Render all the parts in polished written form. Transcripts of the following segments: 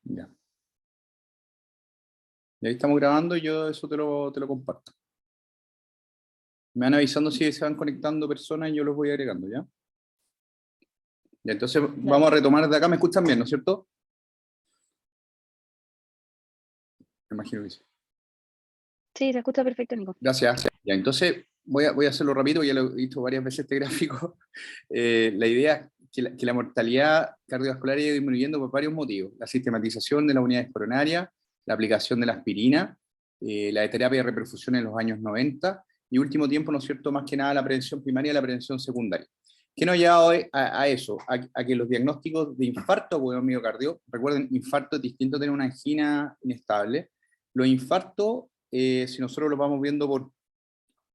Ya. Y ahí estamos grabando y yo eso te lo comparto. Me van avisando si se van conectando personas y yo los voy agregando, ¿ya? Ya, entonces vamos a retomar de acá. ¿Me escuchan bien, no es cierto? Me imagino que sí. Sí, se escucha perfecto, Nico. Gracias. Ya, entonces voy a hacerlo rápido, ya lo he visto varias veces este gráfico. La idea es que la mortalidad cardiovascular ha ido disminuyendo por varios motivos. La sistematización de las unidades coronarias, la aplicación de la aspirina, la terapia de reperfusión en los años 90, y último tiempo, ¿no es cierto?, más que nada la prevención primaria y la prevención secundaria. ¿Qué nos ha llevado a eso? A que los diagnósticos de infarto o miocardio, recuerden, infarto es distinto a tener una angina inestable. Los infartos, si nosotros los vamos viendo por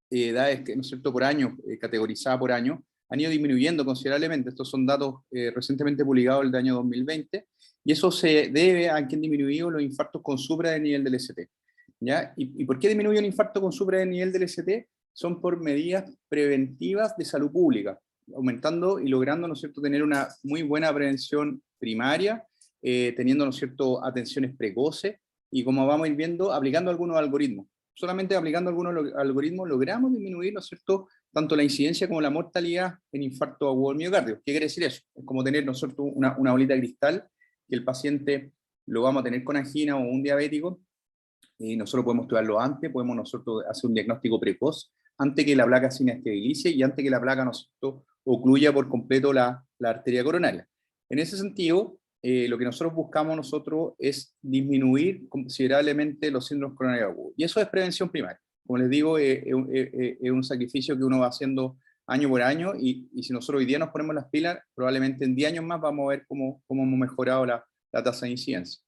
edades, ¿no es cierto?, por año, categorizada por año, han ido disminuyendo considerablemente. Estos son datos recientemente publicados del año 2020, y eso se debe a que han disminuido los infartos con supra del nivel del ST. ¿Ya? ¿Y por qué disminuye un infarto con supra del nivel del ST? Son por medidas preventivas de salud pública, aumentando y logrando, ¿no es cierto?, tener una muy buena prevención primaria, teniendo, ¿no es cierto?, atenciones precoces, y como vamos a ir viendo, aplicando algunos algoritmos. Solamente aplicando algunos algoritmos logramos disminuir, ¿no es cierto?, tanto la incidencia como la mortalidad en infarto agudo del miocardio. ¿Qué quiere decir eso? Es como tener, ¿no es cierto?, una bolita de cristal, que el paciente lo vamos a tener con angina o un diabético, y nosotros podemos estudiarlo antes, podemos nosotros hacer un diagnóstico precoz, antes que la placa se inestabilice y antes que la placa, ¿no es cierto?, ocluya por completo la arteria coronaria. En ese sentido, lo que nosotros buscamos es disminuir considerablemente los síndromes coronarios agudos. Y eso es prevención primaria. Como les digo, es un sacrificio que uno va haciendo año por año, y si nosotros hoy día nos ponemos las pilas, probablemente en 10 años más vamos a ver cómo hemos mejorado la tasa de incidencia.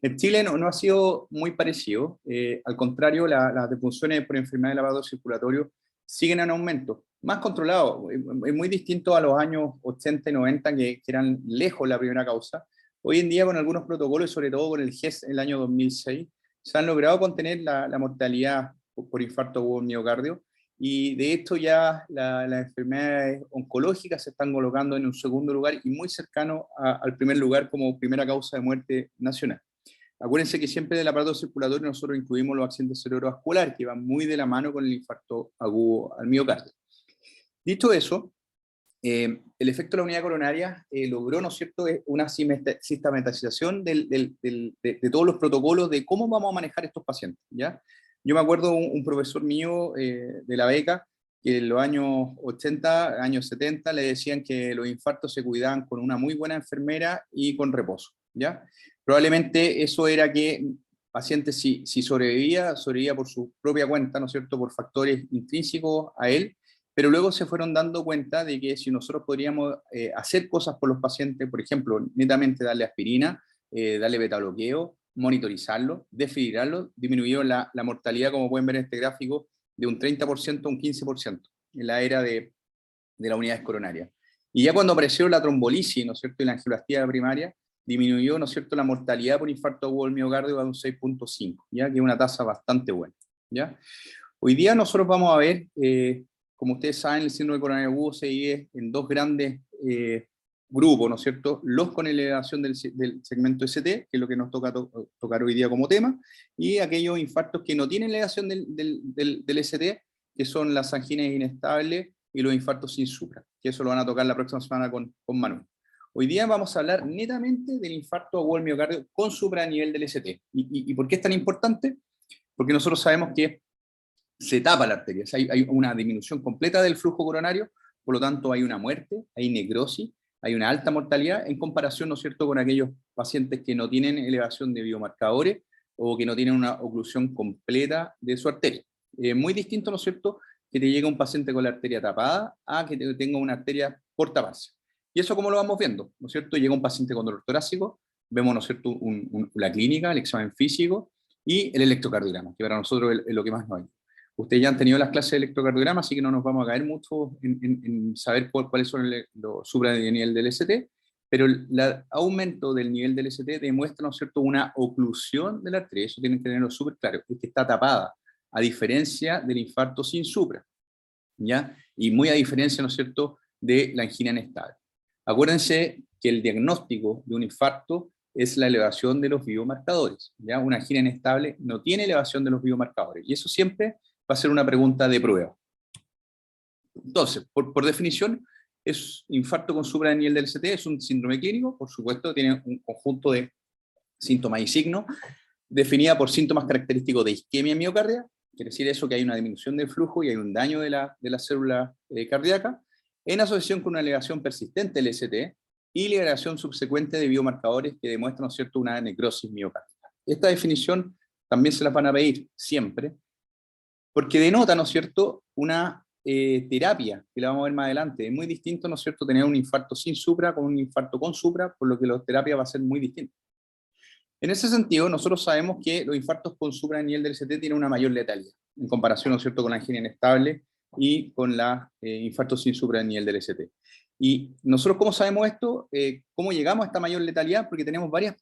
En Chile no ha sido muy parecido, al contrario, las defunciones por enfermedad del aparato circulatorio siguen en aumento, más controlado, es muy distinto a los años 80 y 90, que eran lejos la primera causa. Hoy en día, con algunos protocolos, y sobre todo con el GES en el año 2006, se han logrado contener la mortalidad por infarto agudo miocardio, y de esto ya las enfermedades oncológicas se están colocando en un segundo lugar y muy cercano al primer lugar como primera causa de muerte nacional. Acuérdense que siempre del aparato circulatorio nosotros incluimos los accidentes cerebrovasculares, que van muy de la mano con el infarto agudo al miocardio. Dicho eso, el efecto de la unidad coronaria logró, ¿no es cierto?, una sistematización de todos los protocolos de cómo vamos a manejar estos pacientes, ¿ya? Yo me acuerdo un profesor mío de la beca, que en los años 80, años 70, le decían que los infartos se cuidaban con una muy buena enfermera y con reposo, ¿ya? Probablemente eso era que paciente, si sobrevivía por su propia cuenta, ¿no es cierto?, por factores intrínsecos a él, pero luego se fueron dando cuenta de que si nosotros podríamos hacer cosas por los pacientes, por ejemplo, netamente darle aspirina, darle beta-bloqueo, monitorizarlo, desfibrilarlo, disminuyó la mortalidad, como pueden ver en este gráfico, de un 30% a un 15% en la era de las unidades coronarias. Y ya cuando apareció la trombolisis, ¿no es cierto?, y la angioplastia primaria, disminuyó, ¿no es cierto?, la mortalidad por infarto agudo del miocardio a un 6.5, ¿ya?, que es una tasa bastante buena, ¿ya? Hoy día nosotros vamos a ver, como ustedes saben, el síndrome coronario agudo se divide en dos grandes grupos, ¿no es cierto?, los con elevación del segmento ST, que es lo que nos toca tocar hoy día como tema, y aquellos infartos que no tienen elevación del ST, que son las anginas inestables y los infartos sin supra, que eso lo van a tocar la próxima semana con Manuel. Hoy día vamos a hablar netamente del infarto agudo del miocardio con supra a nivel del ST. ¿Y por qué es tan importante? Porque nosotros sabemos que se tapa la arteria, o sea, hay una disminución completa del flujo coronario, por lo tanto hay una muerte, hay necrosis, hay una alta mortalidad en comparación, ¿no es cierto?, con aquellos pacientes que no tienen elevación de biomarcadores o que no tienen una oclusión completa de su arteria. Muy distinto, ¿no es cierto?, que te llegue un paciente con la arteria tapada a que tenga una arteria por taparse. Y eso, ¿cómo lo vamos viendo?, ¿no es cierto? Llega un paciente con dolor torácico, vemos, ¿no es cierto?, la clínica, el examen físico y el electrocardiograma, que para nosotros es lo que más nos ayuda. Ustedes ya han tenido las clases de electrocardiograma, así que no nos vamos a caer mucho en saber cuáles son los supra de nivel del ST, pero el aumento del nivel del ST demuestra, ¿no es cierto?, una oclusión de la arteria. Eso tienen que tenerlo súper claro, es que está tapada, a diferencia del infarto sin supra, ¿ya? Y muy a diferencia, ¿no es cierto?, de la angina inestable. Acuérdense que el diagnóstico de un infarto es la elevación de los biomarcadores. ¿Ya? Una angina inestable no tiene elevación de los biomarcadores, y eso siempre va a ser una pregunta de prueba. Entonces, por definición, es infarto con supranivel del LST, es un síndrome clínico, por supuesto, tiene un conjunto de síntomas y signos, definida por síntomas característicos de isquemia miocardia, quiere decir eso que hay una disminución del flujo y hay un daño de la célula cardíaca, en asociación con una elevación persistente del LST y liberación subsecuente de biomarcadores que demuestran, ¿no es cierto?, una necrosis miocárdica. Esta definición también se la van a pedir siempre, porque denota, ¿no es cierto?, una terapia, que la vamos a ver más adelante. Es muy distinto, ¿no es cierto?, tener un infarto sin supra con un infarto con supra, por lo que la terapia va a ser muy distinta. En ese sentido, nosotros sabemos que los infartos con supranivel del LST tienen una mayor letalidad, en comparación, ¿no es cierto?, con la angina inestable y con los infartos sin supranivel del LST. Y nosotros, ¿cómo sabemos esto? ¿Cómo llegamos a esta mayor letalidad? Porque tenemos varios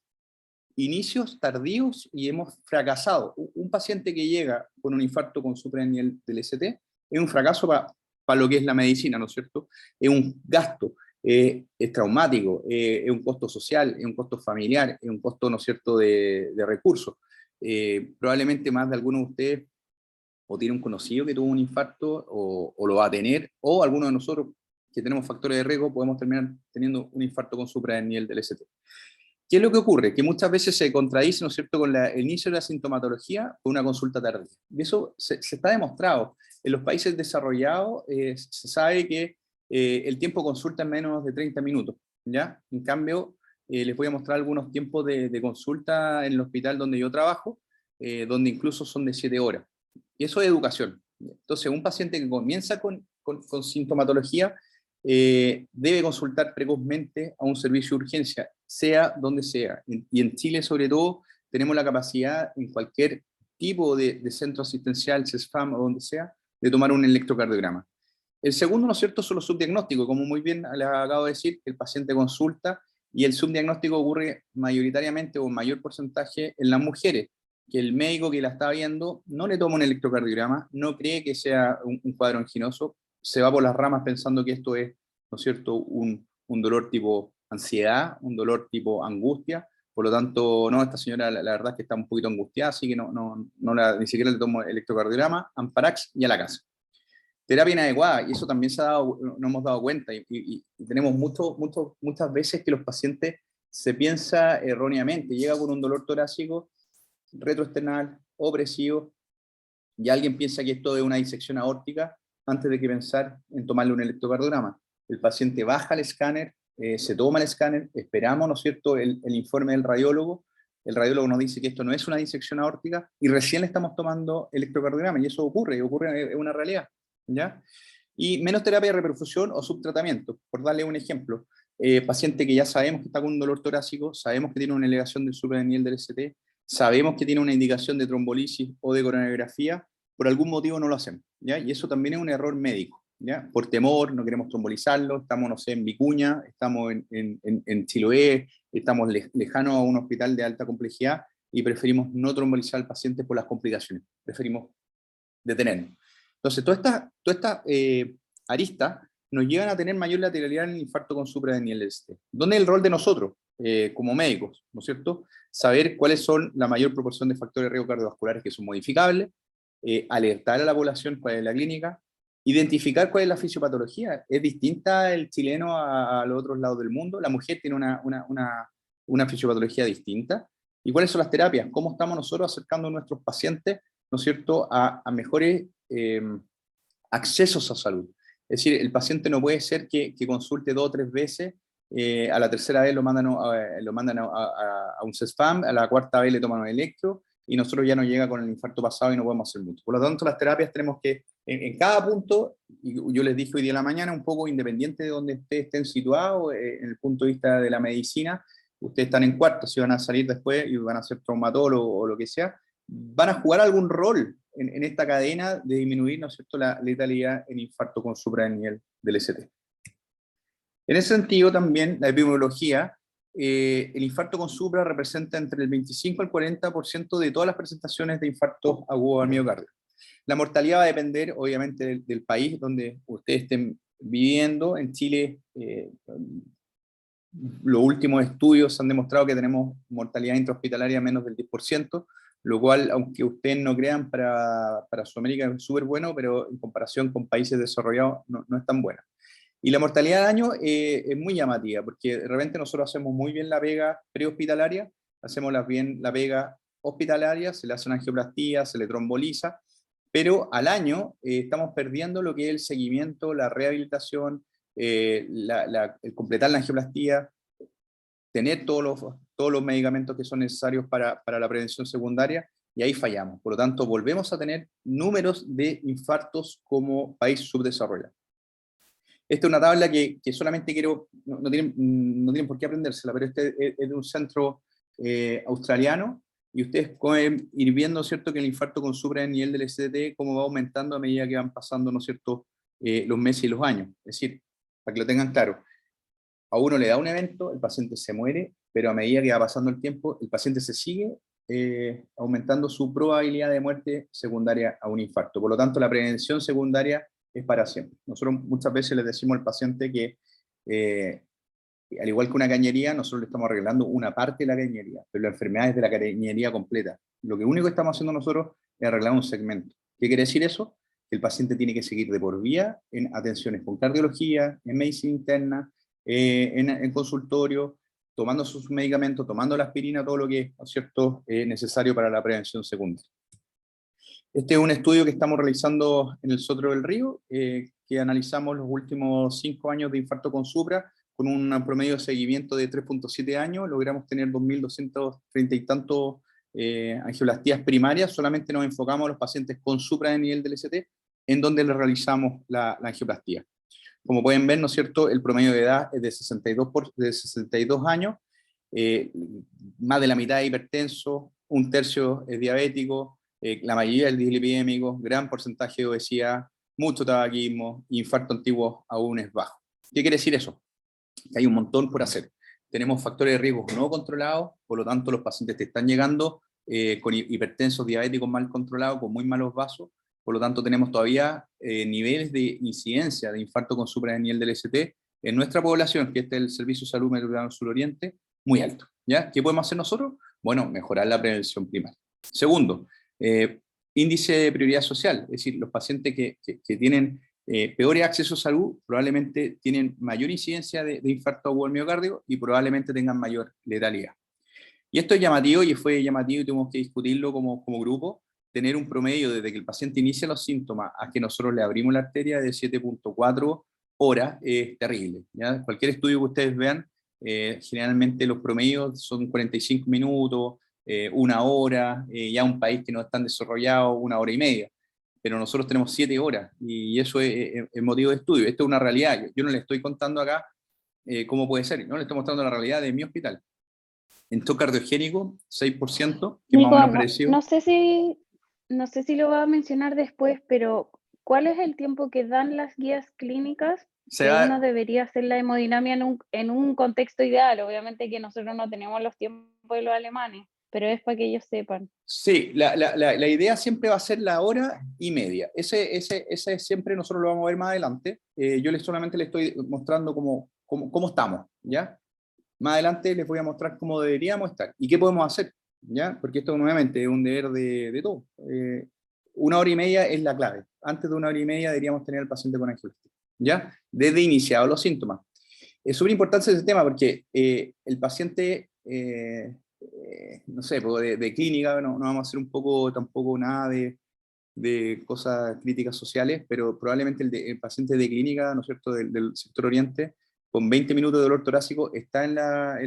inicios tardíos y hemos fracasado. Un paciente que llega con un infarto con supranivel del LST es un fracaso para lo que es la medicina, ¿no es cierto? Es un gasto, es traumático, es un costo social, es un costo familiar, es un costo, ¿no es cierto?, de recursos. Probablemente más de alguno de ustedes o tiene un conocido que tuvo un infarto o lo va a tener, o alguno de nosotros que tenemos factores de riesgo podemos terminar teniendo un infarto con supranivel del LST. ¿Qué es lo que ocurre? Que muchas veces se contradice, ¿no es cierto?, con el inicio de la sintomatología con una consulta tardía. Y eso se está demostrado. En los países desarrollados se sabe que el tiempo de consulta es menos de 30 minutos, ¿ya? En cambio, les voy a mostrar algunos tiempos de consulta en el hospital donde yo trabajo, donde incluso son de 7 horas. Y eso es educación. Entonces, un paciente que comienza con sintomatología debe consultar precozmente a un servicio de urgencia, sea donde sea. Y en Chile, sobre todo, tenemos la capacidad, en cualquier tipo de centro asistencial, CESFAM o donde sea, de tomar un electrocardiograma. El segundo, ¿no es cierto?, son los subdiagnósticos. Como muy bien les acabo de decir, el paciente consulta y el subdiagnóstico ocurre mayoritariamente o en mayor porcentaje en las mujeres, que el médico que la está viendo no le toma un electrocardiograma, no cree que sea un cuadro anginoso, se va por las ramas pensando que esto es, ¿no es cierto?, un dolor tipo ansiedad, un dolor tipo angustia. Por lo tanto, no, esta señora la verdad es que está un poquito angustiada, así que ni siquiera le tomo electrocardiograma, Amparax y a la casa. Terapia inadecuada, y eso también nos hemos dado cuenta, y tenemos muchas veces que los pacientes se piensa erróneamente, llega con un dolor torácico, retroesternal, opresivo, y alguien piensa que esto es una disección aórtica antes de que pensar en tomarle un electrocardiograma. El paciente baja el escáner, se toma el escáner, esperamos, ¿no es cierto?, el informe del radiólogo, el radiólogo nos dice que esto no es una disección aórtica, y recién le estamos tomando electrocardiograma, y eso ocurre, es una realidad, ¿ya? Y menos terapia de reperfusión o subtratamiento, por darle un ejemplo. Paciente que ya sabemos que está con un dolor torácico, sabemos que tiene una elevación del supranivel del ST, sabemos que tiene una indicación de trombolisis o de coronariografía, por algún motivo no lo hacemos, ¿ya? Y eso también es un error médico, ¿ya? Por temor, no queremos trombolizarlo, estamos, no sé, en Vicuña, estamos en Chiloé, estamos lejanos a un hospital de alta complejidad y preferimos no trombolizar al paciente por las complicaciones, preferimos detenernos. Entonces, todas estas aristas nos llevan a tener mayor lateralidad en el infarto con supranivel del ST. ¿Dónde es el rol de nosotros, como médicos, ¿no es cierto? Saber cuáles son la mayor proporción de factores de riesgo cardiovasculares que son modificables, alertar a la población cuál es la clínica, identificar cuál es la fisiopatología. ¿Es distinta el chileno a los otros lados del mundo? ¿La mujer tiene una fisiopatología distinta? ¿Y cuáles son las terapias? ¿Cómo estamos nosotros acercando a nuestros pacientes, ¿no es cierto?, a mejores accesos a salud? Es decir, el paciente no puede ser que consulte 2 o 3 veces, a la tercera vez lo mandan a un CESFAM, a la cuarta vez le toman un electro, y nosotros ya nos llega con el infarto pasado y no podemos hacer mucho. Por lo tanto, las terapias tenemos que, en cada punto, y yo les dije hoy día en la mañana, un poco independiente de donde ustedes estén situados, en el punto de vista de la medicina, ustedes están en cuarto, si van a salir después y van a ser traumatólogos o lo que sea, van a jugar algún rol en esta cadena de disminuir, ¿no es cierto?, la letalidad en infarto con supranivel del ST. En ese sentido también, la epidemiología, el infarto con supra representa entre el 25 al 40% de todas las presentaciones de infartos agudos al miocardio. La mortalidad va a depender, obviamente, del país donde ustedes estén viviendo. En Chile, Los últimos estudios han demostrado que tenemos mortalidad intrahospitalaria menos del 10%, lo cual, aunque ustedes no crean, para Sudamérica es súper bueno, pero en comparación con países desarrollados no es tan buena. Y la mortalidad de año es muy llamativa, porque de repente nosotros hacemos muy bien la pega prehospitalaria, hacemos bien la pega hospitalaria, se le hace una angioplastía, se le tromboliza, pero al año estamos perdiendo lo que es el seguimiento, la rehabilitación, el completar la angioplastía, tener todos los medicamentos que son necesarios para la prevención secundaria, y ahí fallamos. Por lo tanto, volvemos a tener números de infartos como país subdesarrollado. Esta es una tabla que solamente quiero, no tienen por qué aprendérsela, pero este es de un centro australiano, y ustedes pueden ir viendo, ¿cierto?, que el infarto con supranível del ST, cómo va aumentando a medida que van pasando, ¿no es cierto?, los meses y los años. Es decir, para que lo tengan claro, a uno le da un evento, el paciente se muere, pero a medida que va pasando el tiempo, el paciente se sigue aumentando su probabilidad de muerte secundaria a un infarto. Por lo tanto, la prevención secundaria es para siempre. Nosotros muchas veces les decimos al paciente que, al igual que una cañería, nosotros le estamos arreglando una parte de la cañería, pero la enfermedad es de la cañería completa. Lo que único que estamos haciendo nosotros es arreglar un segmento. ¿Qué quiere decir eso? Que el paciente tiene que seguir de por vía en atenciones con cardiología, en medicina interna, en consultorio, tomando sus medicamentos, tomando la aspirina, todo lo que es, ¿no es cierto?, necesario para la prevención secundaria. Este es un estudio que estamos realizando en el Sotro del Río, que analizamos los últimos 5 años de infarto con supra, con un promedio de seguimiento de 3.7 años, logramos tener 2.230 y tantos angioplastías primarias. Solamente nos enfocamos a los pacientes con supra de nivel del ST, en donde le realizamos la angioplastía. Como pueden ver, ¿no es cierto?, el promedio de edad es de 62 años, más de la mitad es hipertenso, un tercio es diabético, la mayoría es dislipidémico, gran porcentaje de obesidad, mucho tabaquismo, infarto antiguo aún es bajo. ¿Qué quiere decir eso? Que hay un montón por hacer. Tenemos factores de riesgo no controlados, por lo tanto los pacientes te están llegando con hipertensos diabéticos mal controlados, con muy malos vasos. Por lo tanto, tenemos todavía niveles de incidencia de infarto con supranivel del ST en nuestra población, que este es el Servicio de Salud Metropolitano Suroriente, muy alto. ¿Ya? ¿Qué podemos hacer nosotros? Bueno, mejorar la prevención primaria. Segundo, índice de prioridad social, es decir, los pacientes que tienen peores accesos a salud probablemente tienen mayor incidencia de infarto agudo al miocardio y probablemente tengan mayor letalidad. Y esto es llamativo, y fue llamativo y tuvimos que discutirlo como grupo, tener un promedio desde que el paciente inicia los síntomas a que nosotros le abrimos la arteria de 7.4 horas es terrible. ¿Ya? Cualquier estudio que ustedes vean, generalmente los promedios son 45 minutos, 1 hora, ya un país que no es tan desarrollado, 1 hora y media. Pero nosotros tenemos 7 horas, y eso es motivo de estudio. Esto es una realidad. Yo no le estoy contando acá cómo puede ser, no le estoy mostrando la realidad de mi hospital. En todo cardiogénico, 6%, que es más o Nico, menos no, parecido. no sé si lo va a mencionar después, pero ¿cuál es el tiempo que dan las guías clínicas Se que uno da, debería hacer la hemodinamia en un contexto ideal? Obviamente que nosotros no tenemos los tiempos de los alemanes, pero es para que ellos sepan. sí, la idea siempre va a ser la hora y media. Ese siempre nosotros lo vamos a ver más adelante. Yo solamente les estoy mostrando cómo estamos, ¿ya? Más adelante les voy a mostrar cómo deberíamos estar y qué podemos hacer, ¿ya? Porque esto nuevamente es un deber de todo. 1 hora y media es la clave. Antes de 1 hora y media deberíamos tener al paciente con angiología, ¿ya? Desde iniciados los síntomas. Es súper importante ese tema porque el paciente, no sé, de clínica, no vamos a hacer un poco tampoco nada de cosas críticas sociales, pero probablemente el paciente de clínica, ¿no es cierto?, del sector oriente, con 20 minutos de dolor torácico, está en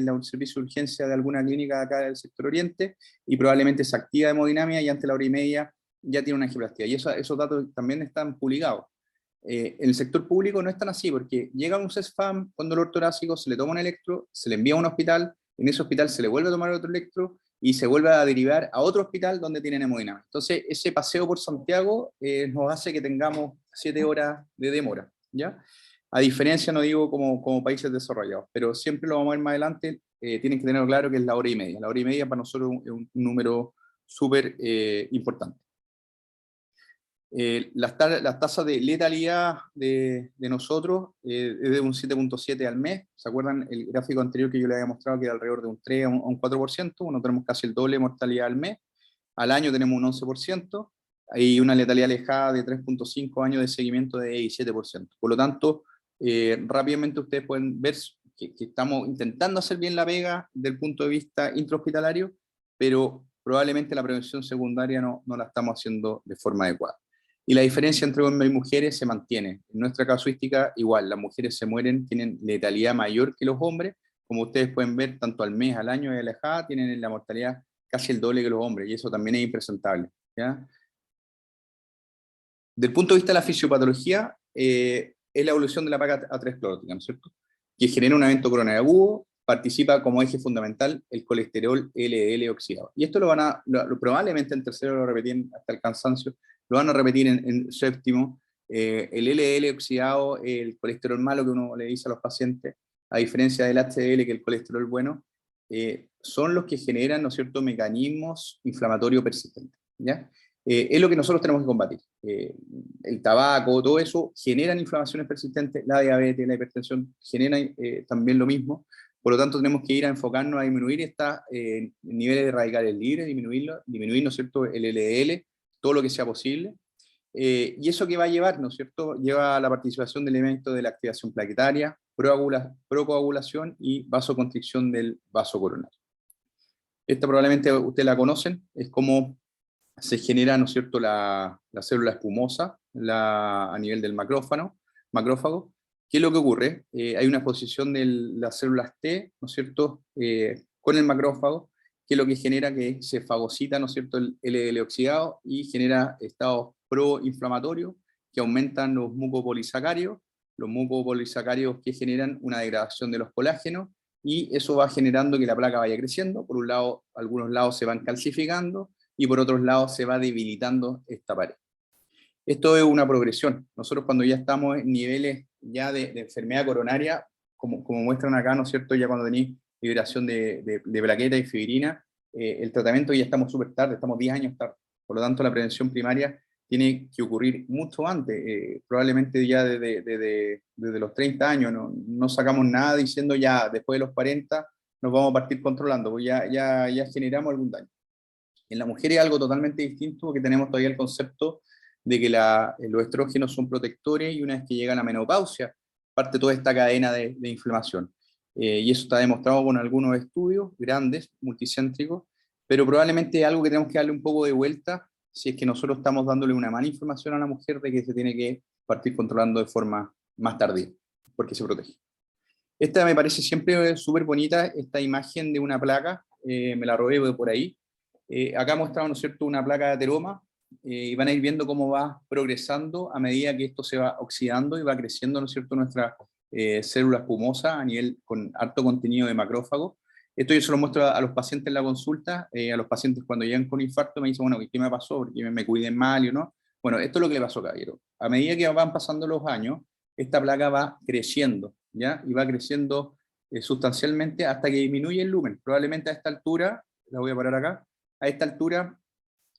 el servicio de urgencia de alguna clínica acá del sector oriente, y probablemente se activa hemodinamia y ante la hora y media ya tiene una angioplastía. Y esos datos también están publicados. En el sector público no es tan así, porque llega un CESFAM con dolor torácico, se le toma un electro, se le envía a un hospital, en ese hospital se le vuelve a tomar otro electro, y se vuelve a derivar a otro hospital donde tienen hemodinamia. Entonces, ese paseo por Santiago nos hace que tengamos 7 horas de demora, ¿ya? A diferencia, no digo como países desarrollados, pero siempre lo vamos a ver más adelante, tienen que tener claro que es la hora y media. La hora y media para nosotros es un número súper importante. Las tasas de letalidad de nosotros es de un 7.7 al mes. ¿Se acuerdan el gráfico anterior que yo les había mostrado que era alrededor de un 3 a un 4%? Bueno, tenemos casi el doble de mortalidad al mes. Al año tenemos un 11%. Hay una letalidad alejada de 3.5 años de seguimiento de 17%. Por lo tanto, rápidamente ustedes pueden ver que estamos intentando hacer bien la pega desde el punto de vista intrahospitalario, pero probablemente la prevención secundaria no la estamos haciendo de forma adecuada. Y la diferencia entre hombres y mujeres se mantiene. En nuestra casuística, igual, las mujeres se mueren, tienen letalidad mayor que los hombres. Como ustedes pueden ver, tanto al mes, al año y alejada, tienen la mortalidad casi el doble que los hombres, y eso también es impresentable, ¿ya? Del punto de vista de la fisiopatología, es la evolución de la placa aterosclerótica, ¿no es cierto? Que genera un evento coronario agudo, participa como eje fundamental el colesterol LDL oxidado. Y esto probablemente en tercero lo repetir hasta el cansancio, lo van a repetir en séptimo. El LDL oxidado, el colesterol malo que uno le dice a los pacientes, a diferencia del HDL, que es el colesterol bueno, son los que generan, ¿no es cierto?, mecanismos inflamatorios persistentes, ¿ya? Es lo que nosotros tenemos que combatir. El tabaco, todo eso generan inflamaciones persistentes, la diabetes, la hipertensión generan también lo mismo. Por lo tanto, tenemos que ir a enfocarnos a disminuir estos niveles de radicales libres, disminuir, ¿no es cierto?, el LDL, todo lo que sea posible. Y eso que va a llevar, ¿no es cierto?, lleva a la participación de elementos de la activación plaquetaria, procoagulación y vasoconstricción del vaso coronario. Esta probablemente ustedes la conocen, es como se genera, ¿no es cierto?, la célula espumosa a nivel del macrófago. ¿Qué es lo que ocurre? Hay una exposición de las células T, ¿no es cierto?, con el macrófago, que es lo que genera que se fagocita, ¿no es cierto?, el LDL oxidado y genera estados proinflamatorios que aumentan los mucopolisacáridos que generan una degradación de los colágenos, y eso va generando que la placa vaya creciendo. Por un lado, algunos lados se van calcificando, y por otros lados se va debilitando esta pared. Esto es una progresión. Nosotros cuando ya estamos en niveles ya de enfermedad coronaria, como muestran acá, ¿no es cierto?, ya cuando tenéis liberación de plaqueta y fibrina, el tratamiento ya estamos súper tarde, estamos 10 años tarde. Por lo tanto, la prevención primaria tiene que ocurrir mucho antes, probablemente ya desde los 30 años. No sacamos nada diciendo ya después de los 40 nos vamos a partir controlando, porque ya generamos algún daño. En la mujer es algo totalmente distinto, porque tenemos todavía el concepto de que los estrógenos son protectores, y una vez que llega la menopausia, parte toda esta cadena de inflamación. Y eso está demostrado con algunos estudios grandes, multicéntricos, pero probablemente es algo que tenemos que darle un poco de vuelta si es que nosotros estamos dándole una mala información a la mujer de que se tiene que partir controlando de forma más tardía, porque se protege. Esta me parece siempre súper bonita, esta imagen de una placa, me la robé por ahí. Acá mostramos, ¿no es cierto?, una placa de ateroma, y van a ir viendo cómo va progresando a medida que esto se va oxidando y va creciendo, ¿no es cierto?, nuestra célula espumosa a nivel con alto contenido de macrófago. Esto yo se lo muestro a los pacientes en la consulta, a los pacientes cuando llegan con infarto me dicen, bueno, ¿qué me pasó? ¿Porque me cuiden mal o no? Bueno, esto es lo que le pasó, caballero. A medida que van pasando los años, esta placa va creciendo, ¿ya? Y va creciendo sustancialmente hasta que disminuye el lumen. Probablemente a esta altura, la voy a parar acá, a esta altura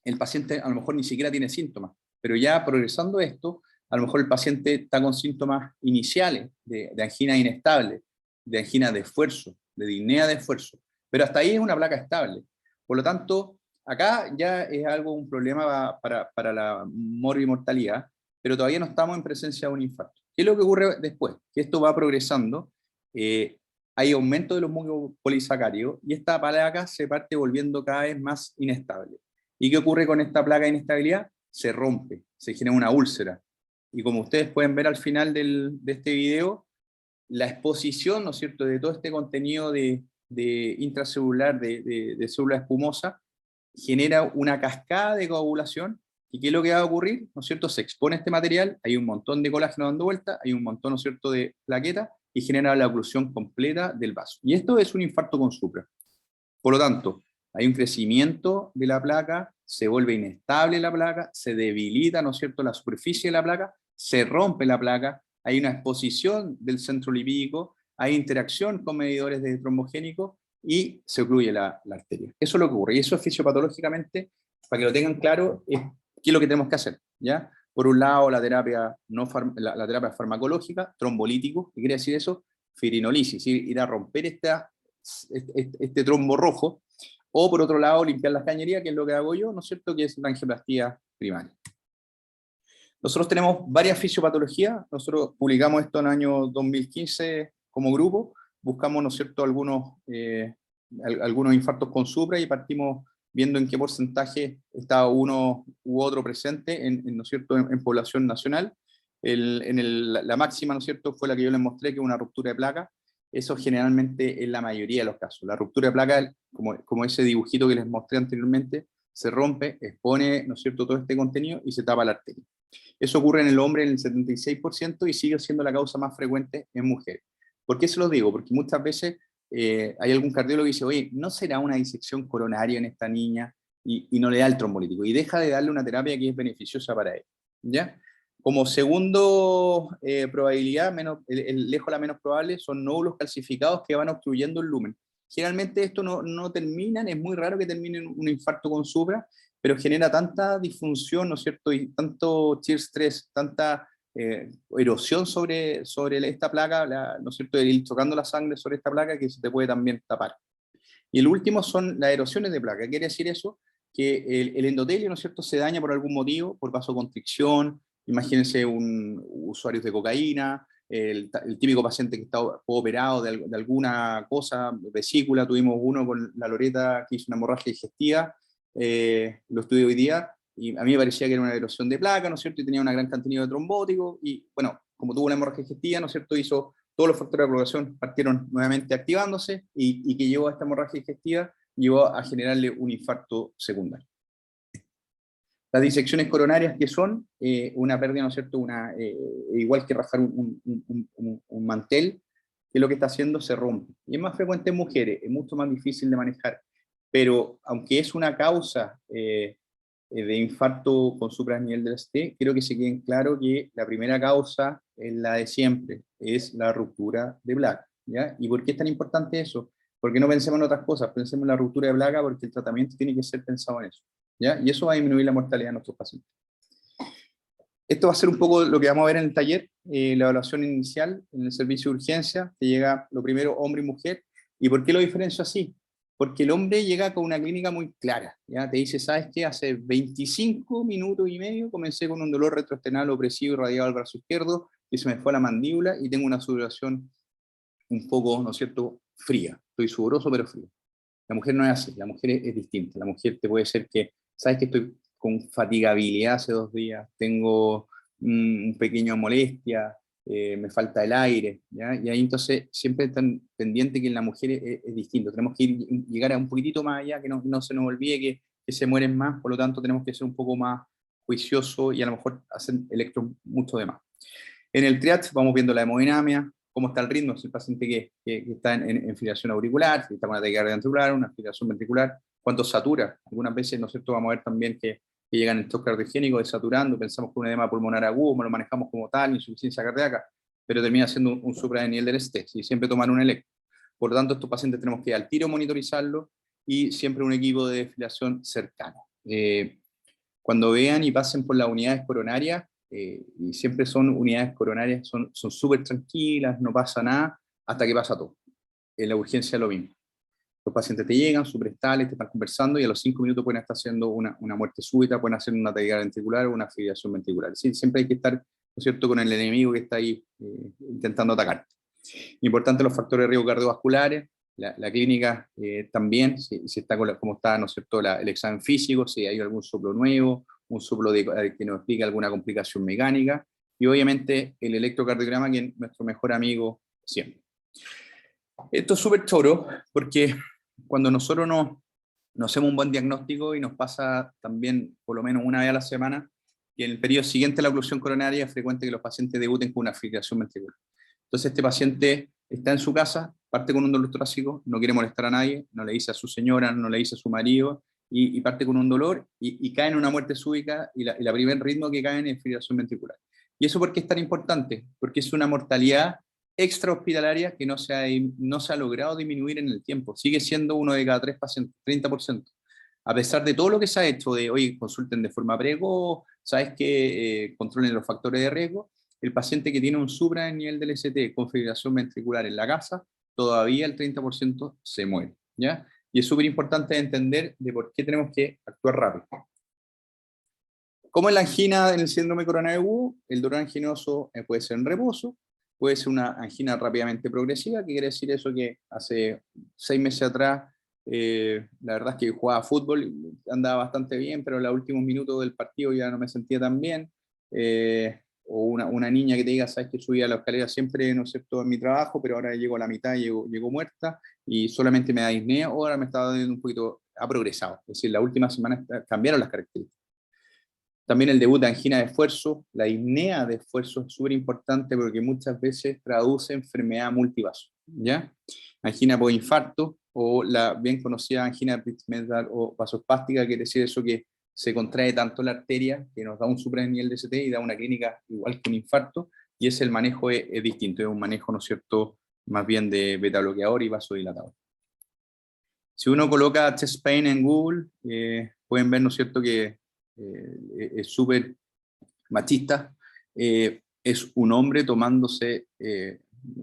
el paciente a lo mejor ni siquiera tiene síntomas, pero ya progresando esto, a lo mejor el paciente está con síntomas iniciales de angina inestable, de angina de esfuerzo, de disnea de esfuerzo, pero hasta ahí es una placa estable. Por lo tanto, acá ya es un problema para la morbimortalidad, pero todavía no estamos en presencia de un infarto. ¿Qué es lo que ocurre después? Que esto va progresando, hay aumento de los mucopolisacáridos, y esta placa se parte volviendo cada vez más inestable. ¿Y qué ocurre con esta placa de inestabilidad? Se rompe, se genera una úlcera. Y como ustedes pueden ver al final de este video, la exposición, ¿no es cierto?, de todo este contenido de intracelular, de célula espumosa, genera una cascada de coagulación. ¿Y qué es lo que va a ocurrir? ¿No es cierto? Se expone este material, hay un montón de colágeno dando vuelta, hay un montón, ¿no es cierto?, de plaqueta, y genera la oclusión completa del vaso. Y esto es un infarto con supra. Por lo tanto, hay un crecimiento de la placa, se vuelve inestable la placa, se debilita, ¿no es cierto?, la superficie de la placa, se rompe la placa, hay una exposición del centro lipídico, hay interacción con medidores de trombogénico y se ocluye la arteria. Eso es lo que ocurre, y eso fisiopatológicamente, para que lo tengan claro, es qué es lo que tenemos que hacer, ¿ya? Por un lado, la terapia, la terapia farmacológica, trombolítico, ¿qué quiere decir eso? Firinolisis, ir a romper este trombo rojo, o por otro lado, limpiar las cañerías, que es lo que hago yo, ¿no es cierto?, que es la angioplastia primaria. Nosotros tenemos varias fisiopatologías, nosotros publicamos esto en el año 2015 como grupo, buscamos, ¿no es cierto?, algunos infartos con supra y partimos viendo en qué porcentaje estaba uno u otro presente ¿no es cierto?, en población nacional. La máxima, ¿no es cierto?, fue la que yo les mostré, que es una ruptura de placa. Eso generalmente en la mayoría de los casos. La ruptura de placa, como ese dibujito que les mostré anteriormente, se rompe, expone, ¿no es cierto?, todo este contenido y se tapa la arteria. Eso ocurre en el hombre en el 76% y sigue siendo la causa más frecuente en mujeres. ¿Por qué se lo digo? Porque muchas veces hay algún cardiólogo que dice, oye, ¿no será una disección coronaria en esta niña? Y no le da el trombolítico, y deja de darle una terapia que es beneficiosa para él, ¿ya? Como segundo probabilidad, lejos la menos probable, son nódulos calcificados que van obstruyendo el lumen. Generalmente esto no terminan, es muy raro que terminen un infarto con supra, pero genera tanta disfunción, ¿no es cierto?, y tanto shear stress, tanta erosión sobre esta placa, ¿no es cierto?, de ir chocando la sangre sobre esta placa, que se te puede también tapar. Y el último son las erosiones de placa. ¿Quiere decir eso? Que el endotelio, ¿no es cierto?, se daña por algún motivo, por vasoconstricción. Imagínense usuarios de cocaína, el típico paciente que está operado de alguna cosa, vesícula. Tuvimos uno con la Loreta que hizo una hemorragia digestiva, lo estudié hoy día, y a mí me parecía que era una erosión de placa, ¿no es cierto?, y tenía una gran cantidad de trombóticos, y bueno, como tuvo una hemorragia digestiva, ¿no es cierto?, hizo todos los factores de coagulación partieron nuevamente activándose, y que llevó a esta hemorragia digestiva, llevó a generarle un infarto secundario. Las disecciones coronarias, que son una pérdida, ¿no es cierto?, igual que rajar un mantel, que lo que está haciendo se rompe. Y es más frecuente en mujeres, es mucho más difícil de manejar, pero aunque es una causa de infarto con supranivel del ST, quiero que se queden claro que la primera causa es la de siempre, es la ruptura de placa, ¿ya? ¿Y por qué es tan importante eso? Porque no pensemos en otras cosas, pensemos en la ruptura de placa, porque el tratamiento tiene que ser pensado en eso, ¿ya? Y eso va a disminuir la mortalidad de nuestros pacientes. Esto va a ser un poco lo que vamos a ver en el taller, la evaluación inicial en el servicio de urgencia, que llega lo primero hombre y mujer. ¿Y por qué lo diferencio así? Porque el hombre llega con una clínica muy clara, ¿ya? Te dice, ¿sabes qué? Hace 25 minutos y medio comencé con un dolor retroesternal opresivo irradiado al brazo izquierdo, y se me fue a la mandíbula, y tengo una sudoración un poco, ¿no es cierto?, fría. Estoy sudoroso pero frío. La mujer no es así, la mujer es distinta. La mujer te puede ser que, ¿sabes que estoy con fatigabilidad hace 2 días? Tengo un pequeño molestia, me falta el aire, ¿ya? Y ahí entonces siempre están pendiente que en la mujer es distinto. Tenemos que llegar a un poquitito más allá, que no se nos olvide que se mueren más, por lo tanto tenemos que ser un poco más juiciosos y a lo mejor hacer electro mucho de más. En el triage vamos viendo la hemodinamia, cómo está el ritmo, si el paciente que está en fibrilación auricular, si está con una taquicardia ventricular, una fibrilación ventricular, cuánto satura. Algunas veces, ¿no es cierto?, vamos a ver también que llegan en estos cardiogénicos desaturando, pensamos que un edema pulmonar agudo, lo manejamos como tal, insuficiencia cardíaca, pero termina siendo un supra de nivel del ST, y siempre tomar un electro. Por lo tanto, estos pacientes tenemos que al tiro monitorizarlo y siempre un equipo de fibrilación cercano. Cuando vean y pasen por las unidades coronarias, y siempre son unidades coronarias, son súper tranquilas, no pasa nada, hasta que pasa todo. En la urgencia lo mismo. Los pacientes te llegan, súper estables, te están conversando, y a los 5 minutos pueden estar haciendo una muerte súbita, pueden hacer una taquicardia ventricular o una fibrilación ventricular. Sí, siempre hay que estar, ¿no es cierto?, con el enemigo que está ahí intentando atacar. Importante los factores de riesgo cardiovasculares, la clínica también, si está como está, ¿no es cierto?, el examen físico, si hay algún soplo nuevo, un soplo que nos explica alguna complicación mecánica, y obviamente el electrocardiograma, que es nuestro mejor amigo siempre. Esto es súper choro, porque cuando nosotros nos hacemos un buen diagnóstico, y nos pasa también por lo menos una vez a la semana, que en el periodo siguiente a la oclusión coronaria es frecuente que los pacientes debuten con una fibrilación ventricular. Entonces este paciente está en su casa, parte con un dolor torácico, no quiere molestar a nadie, no le dice a su señora, no le dice a su marido, y parte con un dolor, y cae en una muerte súbita, y la primer ritmo que cae es fibrilación ventricular. ¿Y eso por qué es tan importante? Porque es una mortalidad extrahospitalaria que no se ha logrado disminuir en el tiempo. Sigue siendo uno de cada 3 pacientes, 30%. A pesar de todo lo que se ha hecho de, oye, consulten de forma precoz, sabes que controlen los factores de riesgo, el paciente que tiene un supranível del ST con fibrilación ventricular en la casa, todavía el 30% se muere, ¿ya? Y es súper importante entender de por qué tenemos que actuar rápido. Como en la angina en el síndrome coronario agudo, el dolor anginoso puede ser en reposo, puede ser una angina rápidamente progresiva, que quiere decir eso que hace 6 meses atrás, la verdad es que jugaba fútbol, andaba bastante bien, pero en los últimos minutos del partido ya no me sentía tan bien. O una niña que te diga, sabes que subía la escalera siempre, no sé, todo en mi trabajo, pero ahora llego a la mitad, llego muerta, y solamente me da disnea, o ahora me estaba dando un poquito, ha progresado. Es decir, la última semana cambiaron las características. También el debut de angina de esfuerzo, la disnea de esfuerzo es súper importante porque muchas veces traduce enfermedad multivaso, ¿ya? Angina por infarto o la bien conocida angina perimetral o vasospástica, quiere decir eso que se contrae tanto la arteria que nos da un supranivel de ST y da una clínica igual que un infarto, y ese el manejo es distinto, es un manejo, ¿no es cierto?, más bien de beta bloqueador y vasodilatador. Si uno coloca chest pain en Google, pueden ver, ¿no es cierto?, que es súper machista. Es un hombre tomándose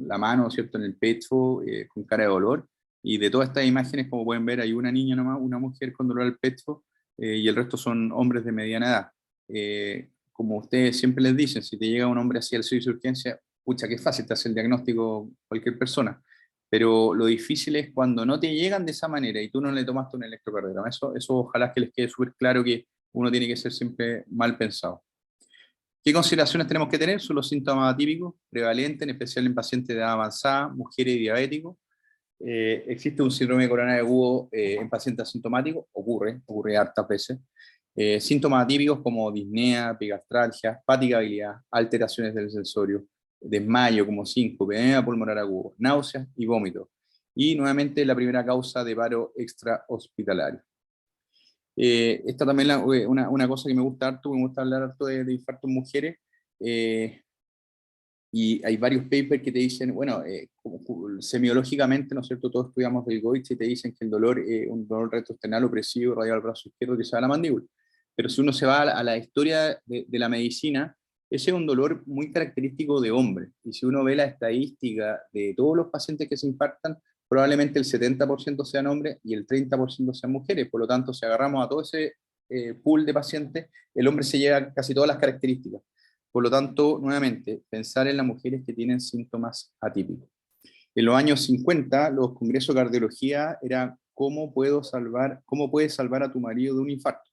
la mano, ¿cierto?, en el pecho con cara de dolor. Y de todas estas imágenes, como pueden ver, hay una niña nomás, una mujer con dolor al pecho, y el resto son hombres de mediana edad. Como ustedes siempre les dicen, si te llega un hombre así al servicio de urgencia, pucha, qué fácil, te hace el diagnóstico cualquier persona. Pero lo difícil es cuando no te llegan de esa manera y tú no le tomaste un electrocardiograma. Eso ojalá que les quede súper claro, que uno tiene que ser siempre mal pensado. ¿Qué consideraciones tenemos que tener? Son los síntomas atípicos, prevalentes, en especial en pacientes de edad avanzada, mujeres y diabéticos. Existe un síndrome coronario agudo en pacientes asintomáticos, ocurre hartas veces. Síntomas atípicos como disnea, epigastralgia, fatigabilidad, alteraciones del sensorio, desmayo como síncope, edema pulmonar agudo, náuseas y vómitos. Y nuevamente la primera causa de paro extrahospitalario. Esta también una cosa que me gusta harto, me gusta hablar harto de infarto en mujeres, y hay varios papers que te dicen, bueno, semiológicamente, ¿no es cierto?, todos estudiamos del Goethe y te dicen que el dolor es un dolor retroesternal opresivo radial al brazo izquierdo que se va a la mandíbula. Pero si uno se va a la historia de la medicina, ese es un dolor muy característico de hombre. Y si uno ve la estadística de todos los pacientes que se infartan, probablemente el 70% sean hombres y el 30% sean mujeres. Por lo tanto, si agarramos a todo ese pool de pacientes, el hombre se lleva casi todas las características. Por lo tanto, nuevamente, pensar en las mujeres que tienen síntomas atípicos. En los años 50, los congresos de cardiología era cómo puedes salvar a tu marido de un infarto.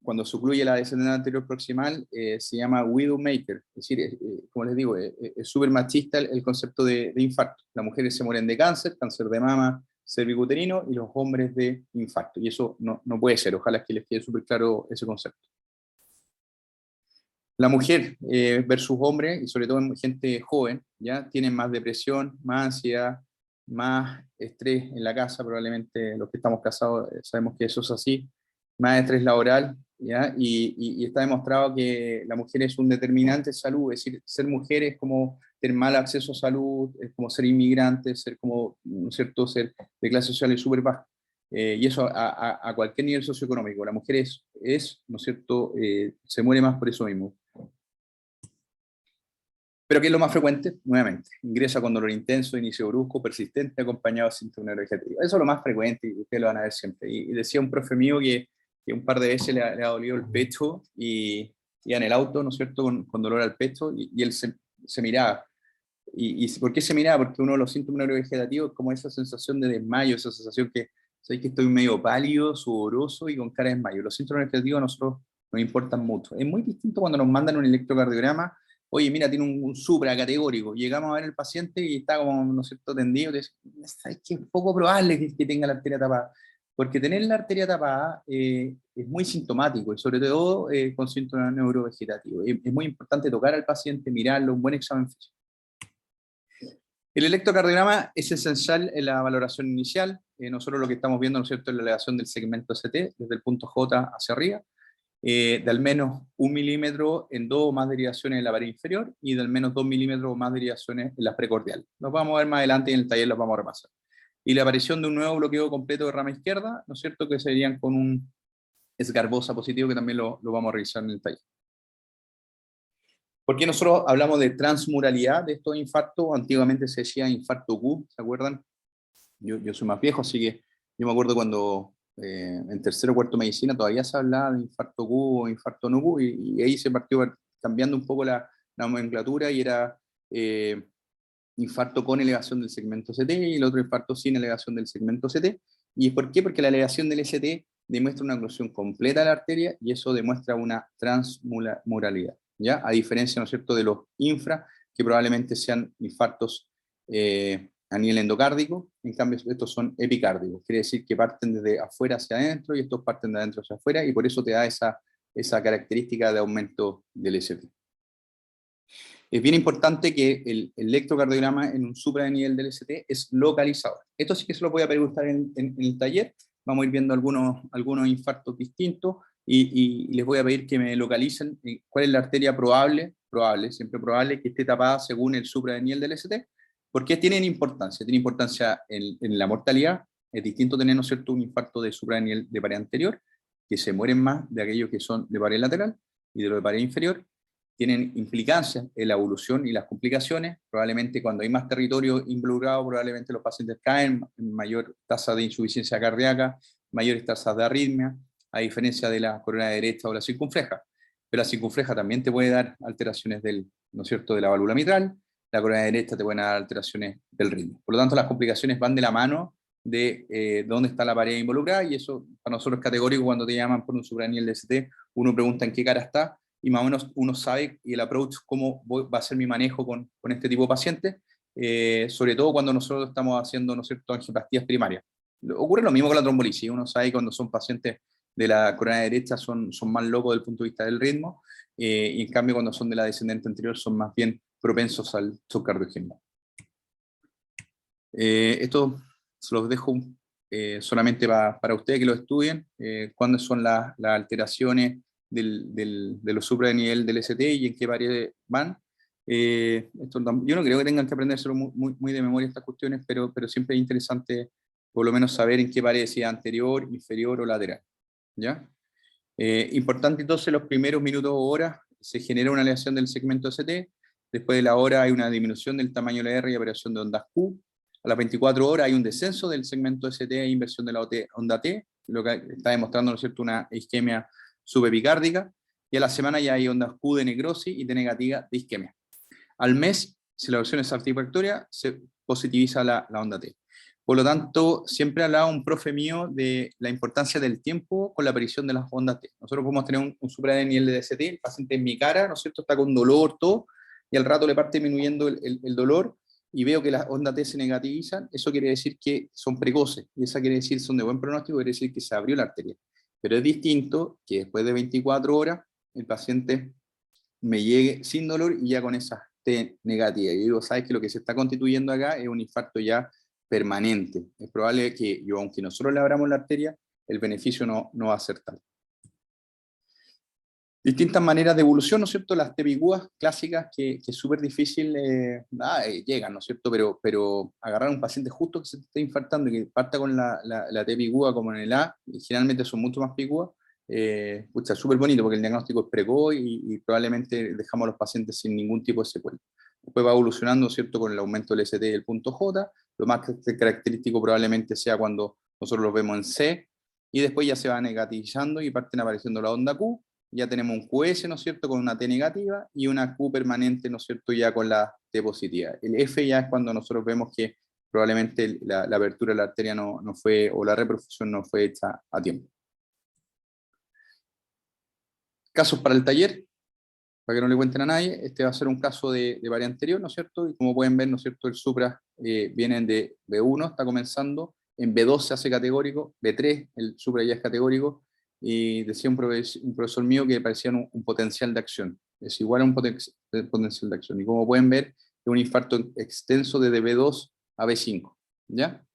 Cuando se ocluye la descendencia anterior proximal, se llama widowmaker, es decir, como les digo, es súper machista el concepto de infarto. Las mujeres se mueren de cáncer, cáncer de mama, cervicuterino, y los hombres de infarto. Y eso no puede ser, ojalá que les quede súper claro ese concepto. La mujer versus hombre, y sobre todo en gente joven, ¿ya? Tienen más depresión, más ansiedad, más estrés en la casa, probablemente los que estamos casados sabemos que eso es así, más estrés laboral, ¿ya? Y está demostrado que la mujer es un determinante de salud, es decir, ser mujer es como tener mal acceso a salud, es como ser inmigrante, ser como, ¿no es cierto?, ser de clase social y súper baja. Y eso a cualquier nivel socioeconómico. La mujer ¿no es cierto?, se muere más por eso mismo. Pero ¿qué es lo más frecuente? Nuevamente, ingresa con dolor intenso, inicio brusco, persistente, acompañado de síntomas neurovegetativo. Eso es lo más frecuente y ustedes lo van a ver siempre. Y decía un profe mío que un par de veces le ha dolido el pecho y en el auto, ¿no es cierto?, con dolor al pecho, y él se miraba. ¿Y por qué se miraba? Porque uno de los síntomas neurovegetativos es como esa sensación de desmayo, esa sensación que, ¿sabes?, que estoy medio pálido, sudoroso y con cara de desmayo. Los síntomas neurovegetativos a nosotros nos importan mucho. Es muy distinto cuando nos mandan un electrocardiograma. Oye, mira, tiene un supra categórico. Llegamos a ver al paciente y está como, ¿no es cierto?, tendido. Te dicen, ¿sabes qué? Es poco probable que tenga la arteria tapada. Porque tener la arteria tapada es muy sintomático, y sobre todo con síntomas neurovegetativos. Es muy importante tocar al paciente, mirarlo, un buen examen físico. El electrocardiograma es esencial en la valoración inicial. Nosotros lo que estamos viendo, ¿no es cierto?, es la elevación del segmento ST, desde el punto J hacia arriba, de al menos 1 milímetro en 2 o más derivaciones en la pared inferior, y de al menos 2 milímetros o más derivaciones en las precordiales. Los vamos a ver más adelante y en el taller los vamos a repasar. y la aparición de un nuevo bloqueo completo de rama izquierda, ¿no es cierto?, que serían con un esgarbosa positivo, que también lo vamos a revisar en el taller. ¿Por qué nosotros hablamos de transmuralidad de estos infartos? Antiguamente se decía infarto Q, ¿se acuerdan? Yo soy más viejo, así que yo me acuerdo cuando en tercero o cuarto medicina todavía se hablaba de infarto Q o infarto no Q, y ahí se partió cambiando un poco la nomenclatura, y era infarto con elevación del segmento CT y el otro infarto sin elevación del segmento CT. ¿Y por qué? Porque la elevación del ST demuestra una oclusión completa de la arteria, y eso demuestra una transmuralidad, ¿ya? A diferencia, ¿no es cierto?, de los infra, que probablemente sean infartos a nivel endocárdico. En cambio estos son epicárdicos, quiere decir que parten desde afuera hacia adentro, y estos parten de adentro hacia afuera, y por eso te da esa característica de aumento del ST. Es bien importante que el electrocardiograma en un supra-nivel del ST es localizador. Esto sí que se lo voy a preguntar en el taller. Vamos a ir viendo algunos infartos distintos, y les voy a pedir que me localicen cuál es la arteria probable, siempre probable, que esté tapada según el supra-nivel del ST. Porque tienen importancia. Tiene importancia en la mortalidad. Es distinto tener, ¿no es cierto?, un infarto de supra-nivel de pared anterior, que se mueren más de aquellos que son de pared lateral, y de los de pared inferior. Tienen implicancias en la evolución y las complicaciones. Probablemente cuando hay más territorio involucrado, probablemente los pacientes caen, mayor tasa de insuficiencia cardíaca, mayores tasas de arritmia, a diferencia de la coronaria derecha o la circunfleja. Pero la circunfleja también te puede dar alteraciones ¿no es cierto?, de la válvula mitral. La coronaria derecha te puede dar alteraciones del ritmo. Por lo tanto, las complicaciones van de la mano de dónde está la pared involucrada, y eso para nosotros es categórico. Cuando te llaman por un supranivel de ST, uno pregunta en qué cara está, y más o menos uno sabe, y el approach, cómo va a ser mi manejo con este tipo de pacientes, sobre todo cuando nosotros estamos haciendo, ¿no es cierto?, angioplastías primarias. Ocurre lo mismo con la trombolisis. Uno sabe cuando son pacientes de la coronaria derecha son más locos desde el punto de vista del ritmo, y en cambio cuando son de la descendente anterior son más bien propensos al shock cardiogénico. Esto se los dejo solamente para ustedes que lo estudien, cuándo son las alteraciones de los supra de nivel del ST y en qué pared van. Yo no creo que tengan que aprendérselo muy de memoria estas cuestiones, pero siempre es interesante por lo menos saber en qué pared, si es anterior, inferior o lateral, ¿ya? Importante entonces, los primeros minutos o horas se genera una aleación del segmento ST, después de la hora hay una disminución del tamaño de la R y aparición de ondas Q, a las 24 horas hay un descenso del segmento ST e inversión de la onda T, lo que está demostrando, ¿no es cierto?, una isquemia subepicárdica, y a la semana ya hay ondas Q de necrosis y T negativa de isquemia. Al mes, si la versión es satisfactoria, se positiviza la onda T. Por lo tanto, siempre hablaba un profe mío de la importancia del tiempo con la aparición de las ondas T. Nosotros podemos tener un supranivel de DST, el paciente en mi cara, ¿no es cierto?, está con dolor, todo, y al rato le parte disminuyendo el dolor, y veo que las ondas T se negativizan. Eso quiere decir que son precoces, y eso quiere decir son de buen pronóstico, quiere decir que se abrió la arteria. Pero es distinto que después de 24 horas el paciente me llegue sin dolor y ya con esas T negativas. Y digo, ¿sabes que lo que se está constituyendo acá es un infarto ya permanente? Es probable que aunque nosotros le abramos la arteria, el beneficio no va a ser tal. Distintas maneras de evolución, ¿no es cierto? Las tepigúas clásicas, que es súper difícil, llegan, ¿no es cierto? Pero agarrar a un paciente justo que se está infartando y que parta con la tepigúa como en el A, y generalmente son mucho más pigúas, es súper bonito porque el diagnóstico es precoz, y probablemente dejamos a los pacientes sin ningún tipo de secuela. Después va evolucionando, ¿no es cierto?, con el aumento del ST y el punto J. Lo más característico probablemente sea cuando nosotros los vemos en C, y después ya se va negativizando y parten apareciendo la onda Q. Ya tenemos un QS, ¿no es cierto?, con una T negativa, y una Q permanente, ¿no es cierto?, ya con la T positiva. El F ya es cuando nosotros vemos que probablemente la apertura de la arteria no fue, o la reperfusión no fue hecha a tiempo. Casos para el taller, para que no le cuenten a nadie. Este va a ser un caso de pared anterior, ¿no es cierto? Y como pueden ver, ¿no es cierto?, el supra vienen de B1, está comenzando, en B2 se hace categórico, B3 el supra ya es categórico, y decía un profesor mío que parecía un potencial de acción. Es igual a un potencial de acción. Y como pueden ver, es un infarto extenso desde B2 a B5, ¿ya?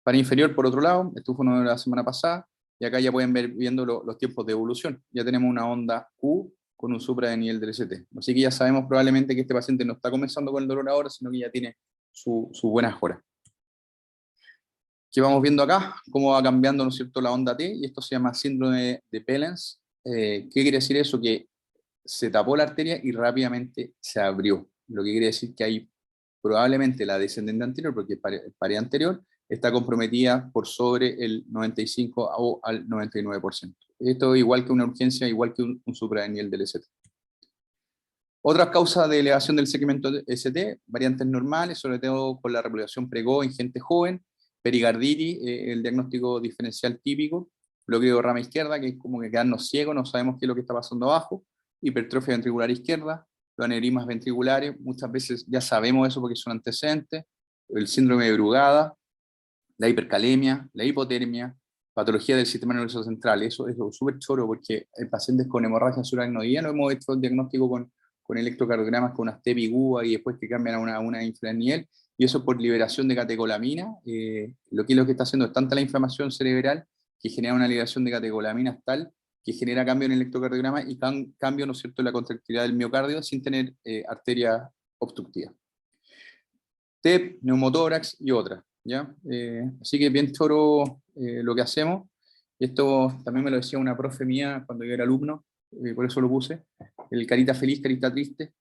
Para inferior, por otro lado, esto fue uno de la semana pasada, y acá ya pueden ver viendo los tiempos de evolución. Ya tenemos una onda Q con un supra de nivel del ST. Así que ya sabemos probablemente que este paciente no está comenzando con el dolor ahora, sino que ya tiene sus buenas horas. que vamos viendo acá, cómo va cambiando, ¿no es cierto?, la onda T, y esto se llama síndrome de Pellens. ¿Qué quiere decir eso? Que se tapó la arteria y rápidamente se abrió, lo que quiere decir que hay probablemente la descendente anterior, porque pared anterior está comprometida por sobre el 95 o al 99%. Esto es igual que una urgencia, igual que un supradeniel del ST. Otras causas de elevación del segmento ST, variantes normales, sobre todo con la replicación precoz en gente joven, pericarditis, el diagnóstico diferencial típico, bloqueo de rama izquierda, que es como que quedarnos ciegos, no sabemos qué es lo que está pasando abajo, hipertrofia ventricular izquierda, los aneurismas ventriculares, muchas veces ya sabemos eso porque son antecedentes, el síndrome de Brugada, la hipercalemia, la hipotermia, patología del sistema nervioso central. Eso es súper choro porque en pacientes con hemorragia subaracnoidea no hemos hecho el diagnóstico con electrocardiogramas con una STEP IGUA y después que cambian a una infraniel, y eso por liberación de catecolamina. Lo que está haciendo es tanta la inflamación cerebral que genera una liberación de catecolaminas tal que genera cambio en el electrocardiograma y cambio, ¿no es cierto?, en la contractilidad del miocardio sin tener arteria obstructiva. TEP, neumotórax y otras, ¿ya? Así que bien choro lo que hacemos. Esto también me lo decía una profe mía cuando yo era alumno, por eso lo puse, el carita feliz, carita triste.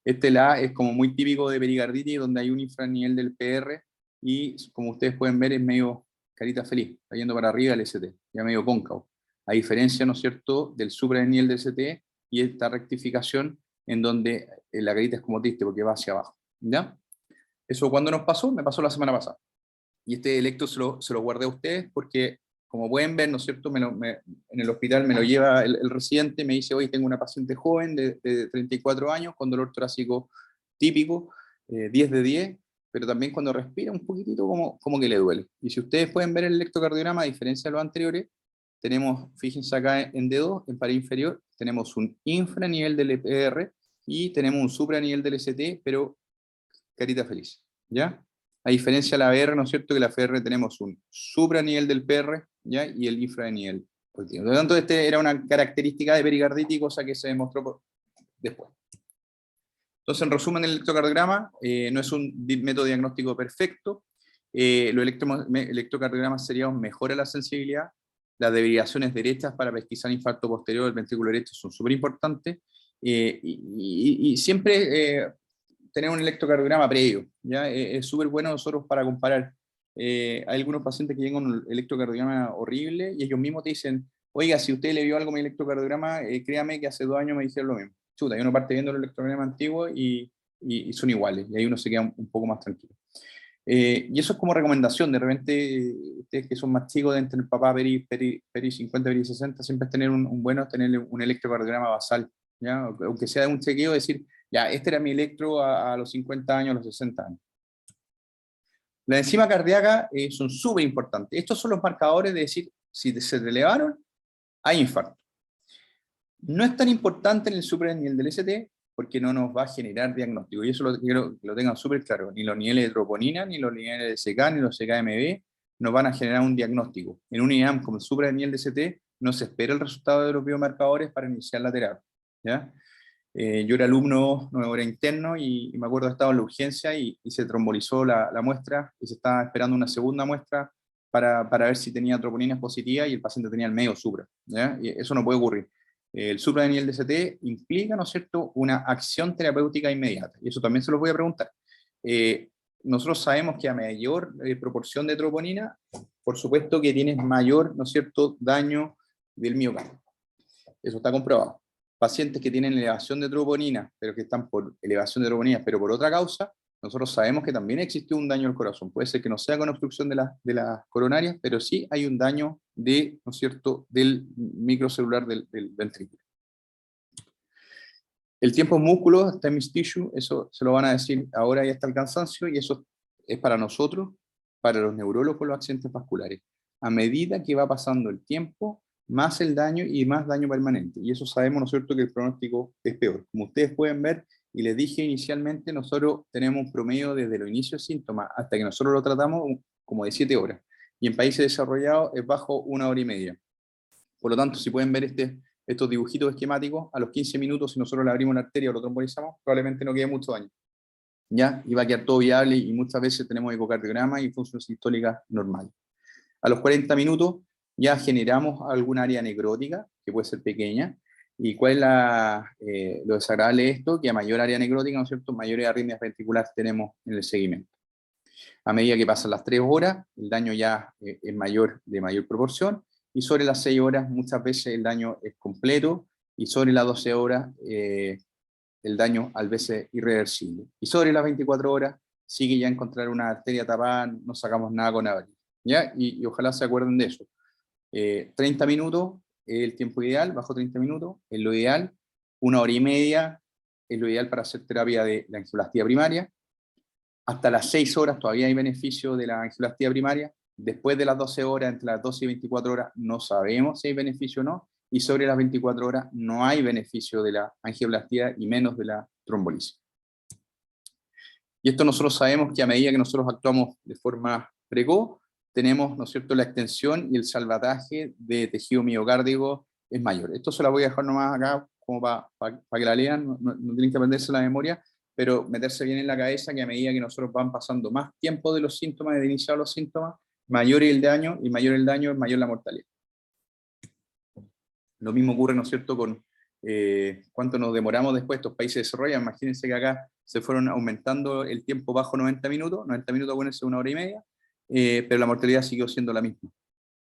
Este la es como muy típico de pericarditis, donde hay un infranivel del PR, y como ustedes pueden ver es medio carita feliz, está yendo para arriba el ST, ya medio cóncavo. A diferencia, ¿no es cierto?, del supradeniel del ST y esta rectificación en donde la carita es como triste porque va hacia abajo, ¿ya? Eso cuando nos pasó, me pasó la semana pasada. Y este electro se lo guardé a ustedes porque, como pueden ver, ¿no es cierto?, en el hospital me lo lleva el residente, me dice, hoy tengo una paciente joven de 34 años con dolor torácico típico, 10 de 10, pero también cuando respira un poquitito como que le duele. Y si ustedes pueden ver el electrocardiograma, a diferencia de los anteriores, tenemos, fíjense acá en D2, en pared inferior, tenemos un infranivel del EPR y tenemos un supranivel del ST, pero carita feliz, ¿ya? A diferencia de la BR, ¿no es cierto?, que la FR tenemos un supranivel del PR, ¿ya?, y el infranivel. Por lo tanto, este era una característica de pericarditis, cosa que se demostró después. Entonces, en resumen, el electrocardiograma no es un método diagnóstico perfecto. Los electrocardiogramas seriados mejoran la sensibilidad. Las derivaciones derechas para pesquisar infarto posterior del ventrículo derecho son súper importantes. Y siempre tener un electrocardiograma previo, ¿ya? Es súper bueno nosotros para comparar. Hay algunos pacientes que llegan con un electrocardiograma horrible y ellos mismos te dicen, oiga, si usted le vio algo en mi electrocardiograma, créame que hace 2 años me dijeron lo mismo. Chuta, y uno parte viendo el electrocardiograma antiguo y son iguales, y ahí uno se queda un poco más tranquilo. Y eso es como recomendación, de repente, ustedes que son más chicos, deben tener papá peri 50, peri 60, siempre es tener un bueno, tener un electrocardiograma basal, ¿ya? Aunque sea de un chequeo, decir, ya, este era mi electro a los 50 años, a los 60 años. Las enzimas cardíacas son súper importantes. Estos son los marcadores de decir, si se te elevaron, hay infarto. No es tan importante en el supra ni el del ST, porque no nos va a generar diagnóstico, y eso quiero que lo tengan súper claro. Ni los niveles de troponina, ni los niveles de CK, ni los CKMB nos van a generar un diagnóstico. En un IAM como el supra ni el DST, no se espera el resultado de los biomarcadores para iniciar la terapia, ¿ya? Yo era alumno, no era interno, y me acuerdo que estaba en la urgencia y se trombolizó la muestra, y se estaba esperando una segunda muestra para ver si tenía troponinas positivas, y el paciente tenía el medio supra, ¿ya? Y eso no puede ocurrir. El supra de DST implica, ¿no es cierto?, una acción terapéutica inmediata, y eso también se los voy a preguntar. Nosotros sabemos que a mayor proporción de troponina, por supuesto que tienes mayor, ¿no es cierto?, daño del miocardio. Eso está comprobado. Pacientes que tienen elevación de troponina, pero que están por elevación de troponina, pero por otra causa, nosotros sabemos que también existió un daño al corazón. Puede ser que no sea con obstrucción de las coronarias, pero sí hay un daño de, ¿no es cierto?, del microcelular del ventrículo. El tiempo en músculo, está en mis tissues, eso se lo van a decir ahora y hasta el cansancio, y eso es para nosotros, para los neurólogos, los accidentes vasculares. A medida que va pasando el tiempo, más el daño y más daño permanente. Y eso sabemos, ¿no es cierto?, que el pronóstico es peor. Como ustedes pueden ver, y les dije inicialmente, nosotros tenemos un promedio desde los inicios de síntomas hasta que nosotros lo tratamos como de 7 horas. Y en países desarrollados es bajo 1 hora y media. Por lo tanto, si pueden ver estos dibujitos esquemáticos, a los 15 minutos, si nosotros le abrimos la arteria o lo trombolizamos, probablemente no quede mucho daño. ¿ya? Y va a quedar todo viable y muchas veces tenemos ecocardiograma y función sistólica normal. A los 40 minutos ya generamos algún área necrótica, que puede ser pequeña, y cuál es lo desagradable de esto, que a mayor área necrótica, ¿no es cierto?, mayores arritmias ventriculares tenemos en el seguimiento. A medida que pasan las 3 horas, el daño ya es mayor, de mayor proporción, y sobre las 6 horas muchas veces el daño es completo, y sobre las 12 horas el daño a veces irreversible. Y sobre las 24 horas sigue ya encontrar una arteria tapada, no sacamos nada con abril, ¿ya? Y ojalá se acuerden de eso. 30 minutos es el tiempo ideal, bajo 30 minutos es lo ideal, 1 hora y media es lo ideal para hacer terapia de la angioplastía primaria. Hasta las 6 horas todavía hay beneficio de la angioplastía primaria. Después de las 12 horas, entre las 12 y 24 horas, no sabemos si hay beneficio o no. Y sobre las 24 horas no hay beneficio de la angioplastía y menos de la trombolisis. Y esto nosotros sabemos que a medida que nosotros actuamos de forma precoz, tenemos, ¿no es cierto?, la extensión y el salvataje de tejido miocárdico es mayor. Esto se la voy a dejar nomás acá como para que la lean, no tienen que aprenderse la memoria, pero meterse bien en la cabeza que a medida que nosotros van pasando más tiempo de los síntomas, de iniciar los síntomas, mayor es el daño, y mayor el daño es mayor la mortalidad. Lo mismo ocurre, ¿no es cierto?, con cuánto nos demoramos después. Estos países desarrollados, imagínense que acá se fueron aumentando el tiempo bajo 90 minutos, 90 minutos, acuérdense, 1 hora y media, pero la mortalidad siguió siendo la misma.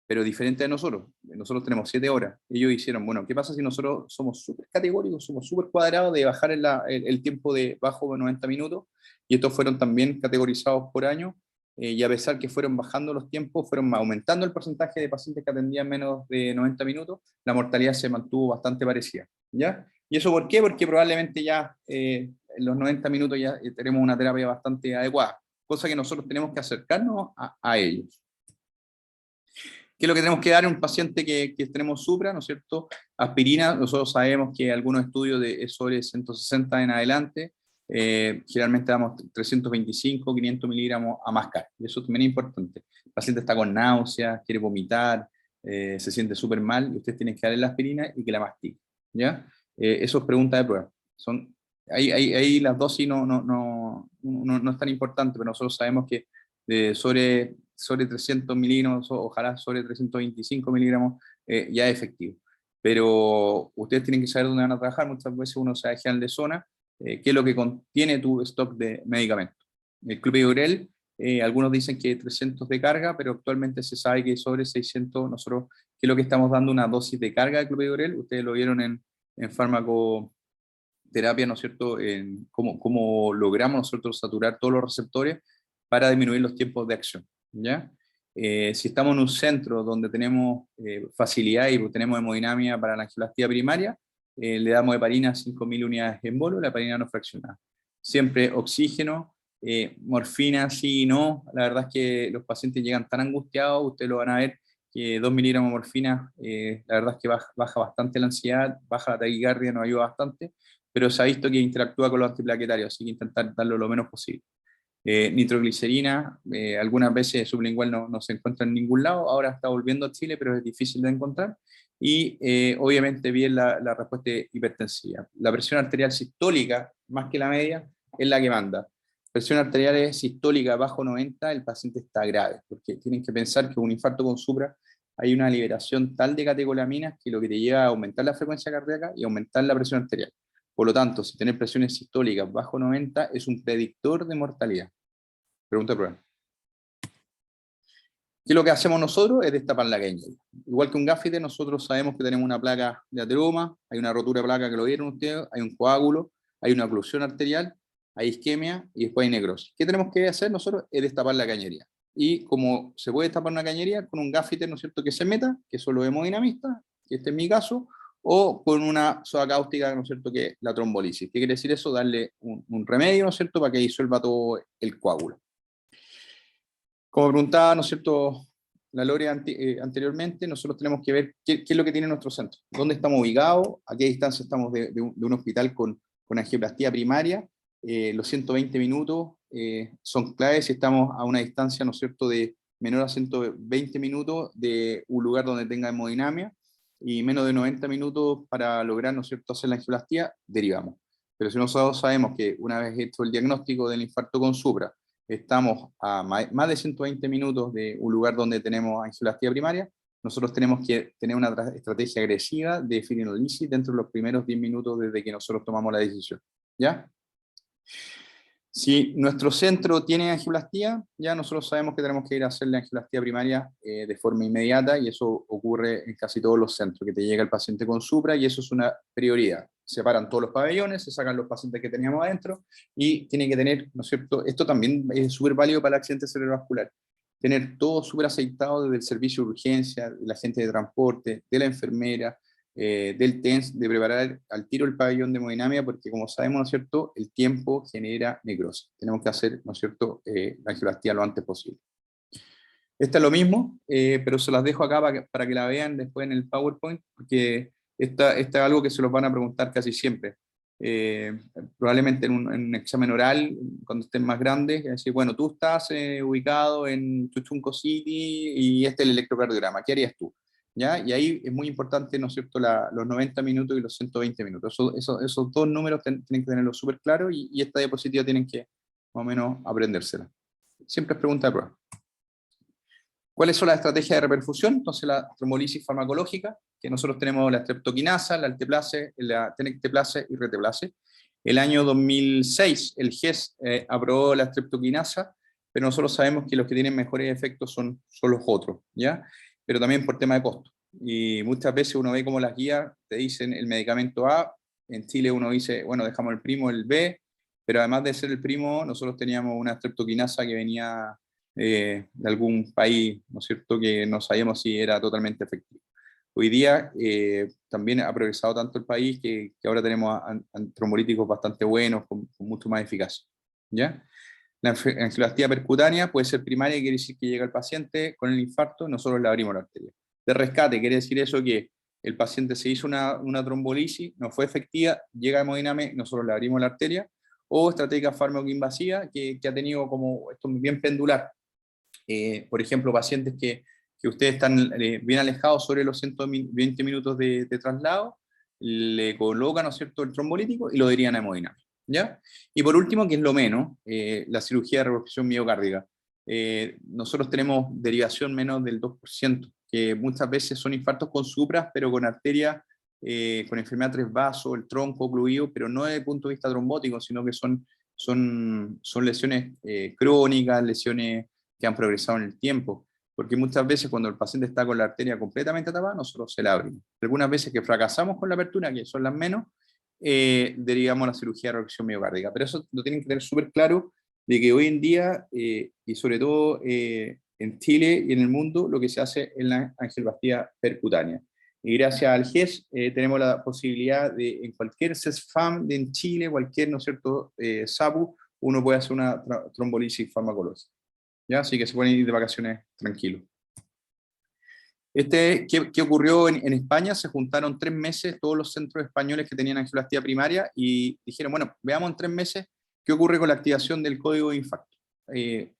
Pero diferente de nosotros. Nosotros tenemos 7 horas. Ellos hicieron, bueno, ¿qué pasa si nosotros somos súper categóricos, somos súper cuadrados de bajar el tiempo de bajo 90 minutos? Y estos fueron también categorizados por año, y a pesar que fueron bajando los tiempos, fueron aumentando el porcentaje de pacientes que atendían menos de 90 minutos, la mortalidad se mantuvo bastante parecida, ¿ya? ¿Y eso por qué? Porque probablemente ya en los 90 minutos ya tenemos una terapia bastante adecuada, cosa que nosotros tenemos que acercarnos a ellos. ¿Qué es lo que tenemos que dar a un paciente que tenemos supra, ¿no es cierto? Aspirina, nosotros sabemos que algunos estudios es sobre 160 en adelante, generalmente damos 325, 500 miligramos a mascar, y eso también es importante. El paciente está con náuseas, quiere vomitar, se siente súper mal, y ustedes tienen que darle la aspirina y que la mastique, ¿ya? Eso es pregunta de prueba. Ahí las dosis no es tan importante, pero nosotros sabemos que sobre 300 miligramos, ojalá sobre 325 miligramos, ya es efectivo. Pero ustedes tienen que saber dónde van a trabajar. Muchas veces uno se deja de zona, qué es lo que contiene tu stock de medicamentos. El clopidogrel, algunos dicen que 300 de carga, pero actualmente se sabe que sobre 600, nosotros, que es lo que estamos dando una dosis de carga de clopidogrel, ustedes lo vieron en farmacoterapia, ¿no es cierto?, en cómo logramos nosotros saturar todos los receptores para disminuir los tiempos de acción, ¿ya? Si estamos en un centro donde tenemos facilidad y tenemos hemodinamia para la angioplastía primaria, le damos heparina 5.000 unidades en bolo, la heparina no fraccionada. Siempre oxígeno, morfina sí y no. La verdad es que los pacientes llegan tan angustiados, ustedes lo van a ver, que 2 miligramos de morfina, la verdad es que baja bastante la ansiedad, baja la taquicardia, nos ayuda bastante, pero se ha visto que interactúa con los antiplaquetarios, así que intentar darlo lo menos posible. Nitroglicerina, algunas veces sublingual no se encuentra en ningún lado, ahora está volviendo a Chile, pero es difícil de encontrar. Y obviamente bien la respuesta hipertensiva. La presión arterial sistólica, más que la media, es la que manda. Presión arterial sistólica bajo 90, el paciente está grave, porque tienen que pensar que un infarto con supra hay una liberación tal de catecolaminas que lo que te lleva a aumentar la frecuencia cardíaca y aumentar la presión arterial. Por lo tanto, si tener presiones sistólicas bajo 90 es un predictor de mortalidad. Pregunta de prueba. ¿Qué es lo que hacemos nosotros? Es destapar la cañería. Igual que un gáfite, nosotros sabemos que tenemos una placa de ateroma, hay una rotura de placa que lo vieron ustedes, hay un coágulo, hay una oclusión arterial, hay isquemia y después hay necrosis. ¿Qué tenemos que hacer nosotros? Es destapar la cañería. Y como se puede destapar una cañería con un gáfite, ¿no es cierto?, que se meta, que son los hemodinamistas, que este es mi caso, o con una soda cáustica, ¿no es cierto?, que es la trombolisis. ¿Qué quiere decir eso? Darle un remedio, ¿no es cierto?, para que disuelva todo el coágulo. Como preguntaba, ¿no es cierto?, la Lore anteriormente, nosotros tenemos que ver qué es lo que tiene nuestro centro, dónde estamos ubicados, a qué distancia estamos de un hospital con angioplastía primaria. Los 120 minutos son claves si estamos a una distancia, ¿no es cierto?, de menor a 120 minutos de un lugar donde tenga hemodinamia, y menos de 90 minutos para lograr, ¿no es cierto?, hacer la angioplastía, derivamos. Pero si nosotros sabemos que una vez hecho el diagnóstico del infarto con supra, estamos a más de 120 minutos de un lugar donde tenemos angioplastia primaria, nosotros tenemos que tener una estrategia agresiva de fibrinolisis dentro de los primeros 10 minutos desde que nosotros tomamos la decisión. ¿Ya? Si nuestro centro tiene angioplastia, ya nosotros sabemos que tenemos que ir a hacerle angioplastia primaria de forma inmediata, y eso ocurre en casi todos los centros, que te llega el paciente con supra, y eso es una prioridad. Se paran todos los pabellones, se sacan los pacientes que teníamos adentro, y tiene que tener, ¿no es cierto? Esto también es súper válido para el accidente cerebrovascular. Tener todo súper aceitado desde el servicio de urgencia, de la gente de transporte, de la enfermera, del TENS, de preparar al tiro el pabellón de hemodinamia, porque como sabemos, ¿no es cierto?, el tiempo genera necrosis. Tenemos que hacer, ¿no es cierto?, la angioplastia lo antes posible. Esta es lo mismo, pero se las dejo acá para que la vean después en el PowerPoint, porque esta es algo que se los van a preguntar casi siempre. Probablemente en un examen oral, cuando estén más grandes, es decir, bueno, tú estás ubicado en Chuchunco City y este es el electrocardiograma, ¿qué harías tú? ¿Ya? Y ahí es muy importante, ¿no es cierto?, los 90 minutos y los 120 minutos. Esos dos números tienen que tenerlos súper claros, y esta diapositiva tienen que más o menos aprendérsela. Siempre es pregunta de prueba. ¿Cuáles son las estrategias de reperfusión? Entonces, la trombolisis farmacológica, que nosotros tenemos la streptokinasa, la alteplase, la tenecteplase y reteplase. El año 2006, el GES aprobó la streptokinasa, pero nosotros sabemos que los que tienen mejores efectos son los otros, ¿ya? Pero también por tema de costo. Y muchas veces uno ve como las guías te dicen el medicamento A, en Chile uno dice, bueno, dejamos el primo, el B, pero además de ser el primo, nosotros teníamos una streptokinasa que venía de algún país, ¿no es cierto?, que no sabíamos si era totalmente efectivo. Hoy día también ha progresado tanto el país que ahora tenemos trombolíticos bastante buenos, con mucho más eficacia, ¿ya? La angioplastia percutánea puede ser primaria, quiere decir que llega el paciente con el infarto, nosotros le abrimos la arteria. De rescate, quiere decir eso que el paciente se hizo una trombolisis, no fue efectiva, llega a hemodinamia, nosotros le abrimos la arteria. O estrategia fármaco-invasiva, que ha tenido como esto bien pendular. Por ejemplo, pacientes que ustedes están bien alejados sobre los 120 minutos de traslado, le colocan, ¿no es cierto?, el trombolítico y lo dirían a hemodinamia, ¿ya? Y por último, que es lo menos, la cirugía de reperfusión miocárdica. Nosotros tenemos derivación menos del 2%, que muchas veces son infartos con supras, pero con arteria, con enfermedad tres vasos, el tronco ocluido, pero no desde el punto de vista trombótico, sino que son lesiones crónicas, lesiones que han progresado en el tiempo, porque muchas veces cuando el paciente está con la arteria completamente tapada, nosotros se la abrimos. Algunas veces que fracasamos con la apertura, que son las menos, derivamos a la cirugía de reducción miocárdica. Pero eso lo tienen que tener súper claro, de que hoy en día, y sobre todo en Chile y en el mundo, lo que se hace es la angioplastia percutánea. Y gracias al GES tenemos la posibilidad de, en cualquier CESFAM en Chile, cualquier, ¿no es cierto?, SAPU, uno puede hacer una trombolisis farmacológica. ¿Ya? Así que se pueden ir de vacaciones tranquilos. ¿Qué ocurrió en España? Se juntaron 3 meses todos los centros españoles que tenían angioplastia primaria y dijeron, bueno, veamos en 3 meses qué ocurre con la activación del código de infarto.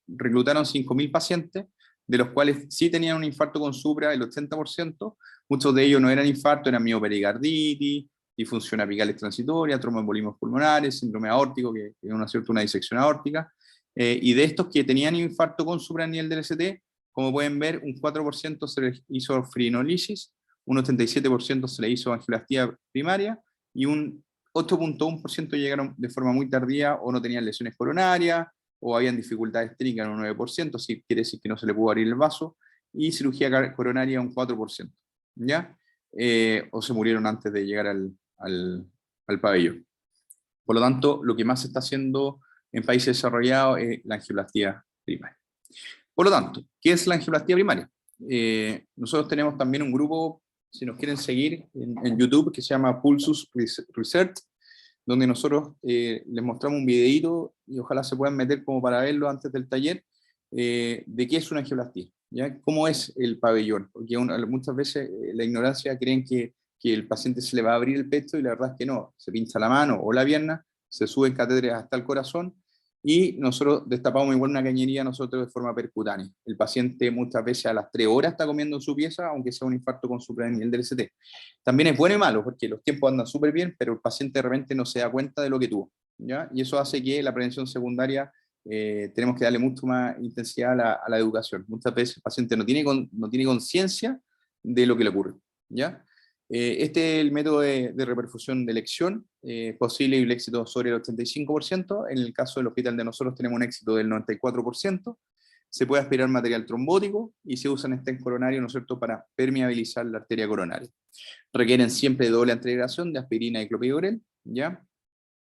Reclutaron 5.000 pacientes, de los cuales sí tenían un infarto con supra, el 80%, muchos de ellos no eran infarto, eran miopericarditis, disfunción apicales transitoria, tromboembolismos pulmonares, síndrome aórtico, que es una disección aórtica, y de estos que tenían infarto con supra a nivel del ST, como pueden ver, un 4% se les hizo fibrinolisis, un 87% se le hizo angioplastia primaria, y un 8.1% llegaron de forma muy tardía o no tenían lesiones coronarias, o habían dificultades técnicas en un 9%, si quiere decir que no se le pudo abrir el vaso, y cirugía coronaria un 4%, ¿ya? O se murieron antes de llegar al pabellón. Por lo tanto, lo que más se está haciendo en países desarrollados es la angioplastia primaria. Por lo tanto, ¿qué es la angioplastia primaria? Nosotros tenemos también un grupo, si nos quieren seguir, en YouTube, que se llama Pulsus Research, donde nosotros les mostramos un videito, y ojalá se puedan meter como para verlo antes del taller, de qué es una angioplastia, ¿ya? ¿Cómo es el pabellón? Porque muchas veces la ignorancia creen que el paciente se le va a abrir el pecho, y la verdad es que no, se pincha la mano o la pierna, se suben catéteres hasta el corazón, y nosotros destapamos igual una cañería nosotros de forma percutánea. El paciente muchas veces a las 3 horas está comiendo en su pieza, aunque sea un infarto con suprarrenal del ST. También es bueno y malo, porque los tiempos andan súper bien, pero el paciente de repente no se da cuenta de lo que tuvo, ¿ya? Y eso hace que la prevención secundaria tenemos que darle mucho más intensidad a la educación. Muchas veces el paciente no tiene conciencia de lo que le ocurre, ¿ya? Este es el método de reperfusión de elección, posible y el éxito sobre el 85%, en el caso del hospital de nosotros tenemos un éxito del 94%, se puede aspirar material trombótico y se usan stents coronarios, ¿no es cierto?, para permeabilizar la arteria coronaria. Requieren siempre doble antiagregación de aspirina y clopidogrel, ¿ya?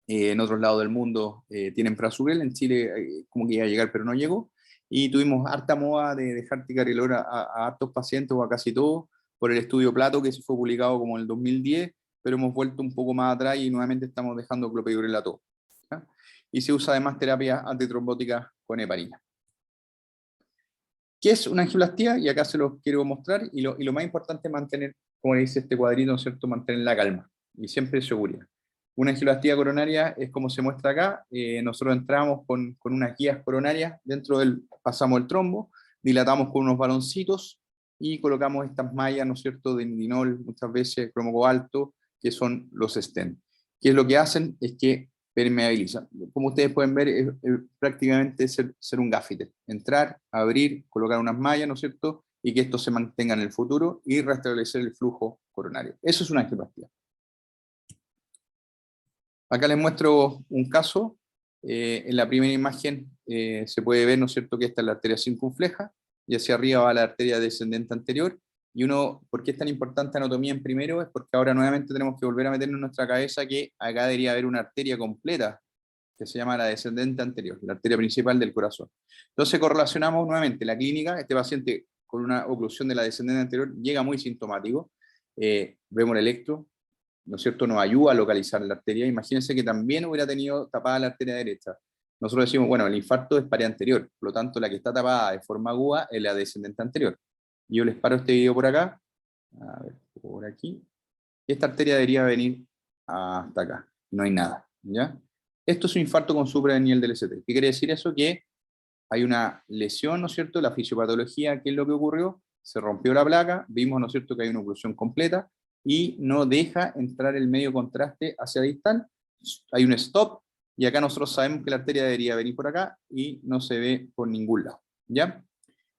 En otros lados del mundo tienen prasugrel, en Chile como que iba a llegar pero no llegó, y tuvimos harta moda de dejar ticagrelor a hartos pacientes o a casi todos, por el estudio Plato que se fue publicado como en el 2010, pero hemos vuelto un poco más atrás y nuevamente estamos dejando clopidogrel a todos, ¿ya? Y se usa además terapia antitrombótica con heparina. ¿Qué es una angioplastía? Y acá se los quiero mostrar, y lo más importante es mantener, como dice este cuadrito, ¿no es cierto?, mantener la calma, y siempre seguridad. Una angioplastía coronaria es como se muestra acá, nosotros entramos con unas guías coronarias, pasamos el trombo, dilatamos con unos baloncitos, y colocamos estas mallas, ¿no es cierto?, de nidinol, muchas veces cromo cobalto, que son los stents. ¿Qué es lo que hacen? Es que permeabilizan. Como ustedes pueden ver, es prácticamente ser un gaffiter. Entrar, abrir, colocar unas mallas, ¿no es cierto?, y que esto se mantenga en el futuro y restablecer el flujo coronario. Eso es una angioplastia. Acá les muestro un caso. En la primera imagen se puede ver, ¿no es cierto?, que esta es la arteria circunfleja, y hacia arriba va la arteria descendente anterior. Y ¿por qué es tan importante anatomía en primero? Es porque ahora nuevamente tenemos que volver a meternos en nuestra cabeza que acá debería haber una arteria completa, que se llama la descendente anterior, la arteria principal del corazón. Entonces correlacionamos nuevamente la clínica. Este paciente con una oclusión de la descendente anterior llega muy sintomático. Vemos el electro, ¿no es cierto?, nos ayuda a localizar la arteria. Imagínense que también hubiera tenido tapada la arteria derecha. Nosotros decimos, bueno, el infarto es pared anterior, por lo tanto la que está tapada de forma aguda es la descendente anterior. Yo les paro este video por acá, a ver, por aquí. Esta arteria debería venir hasta acá, no hay nada, ¿ya? Esto es un infarto con suprarrenal del ST. ¿Qué quiere decir eso? Que hay una lesión, ¿no es cierto?, la fisiopatología. ¿Qué es lo que ocurrió? Se rompió la placa, vimos, ¿no es cierto?, que hay una oclusión completa, y no deja entrar el medio contraste hacia distal, hay un stop, y acá nosotros sabemos que la arteria debería venir por acá, y no se ve por ningún lado, ¿ya?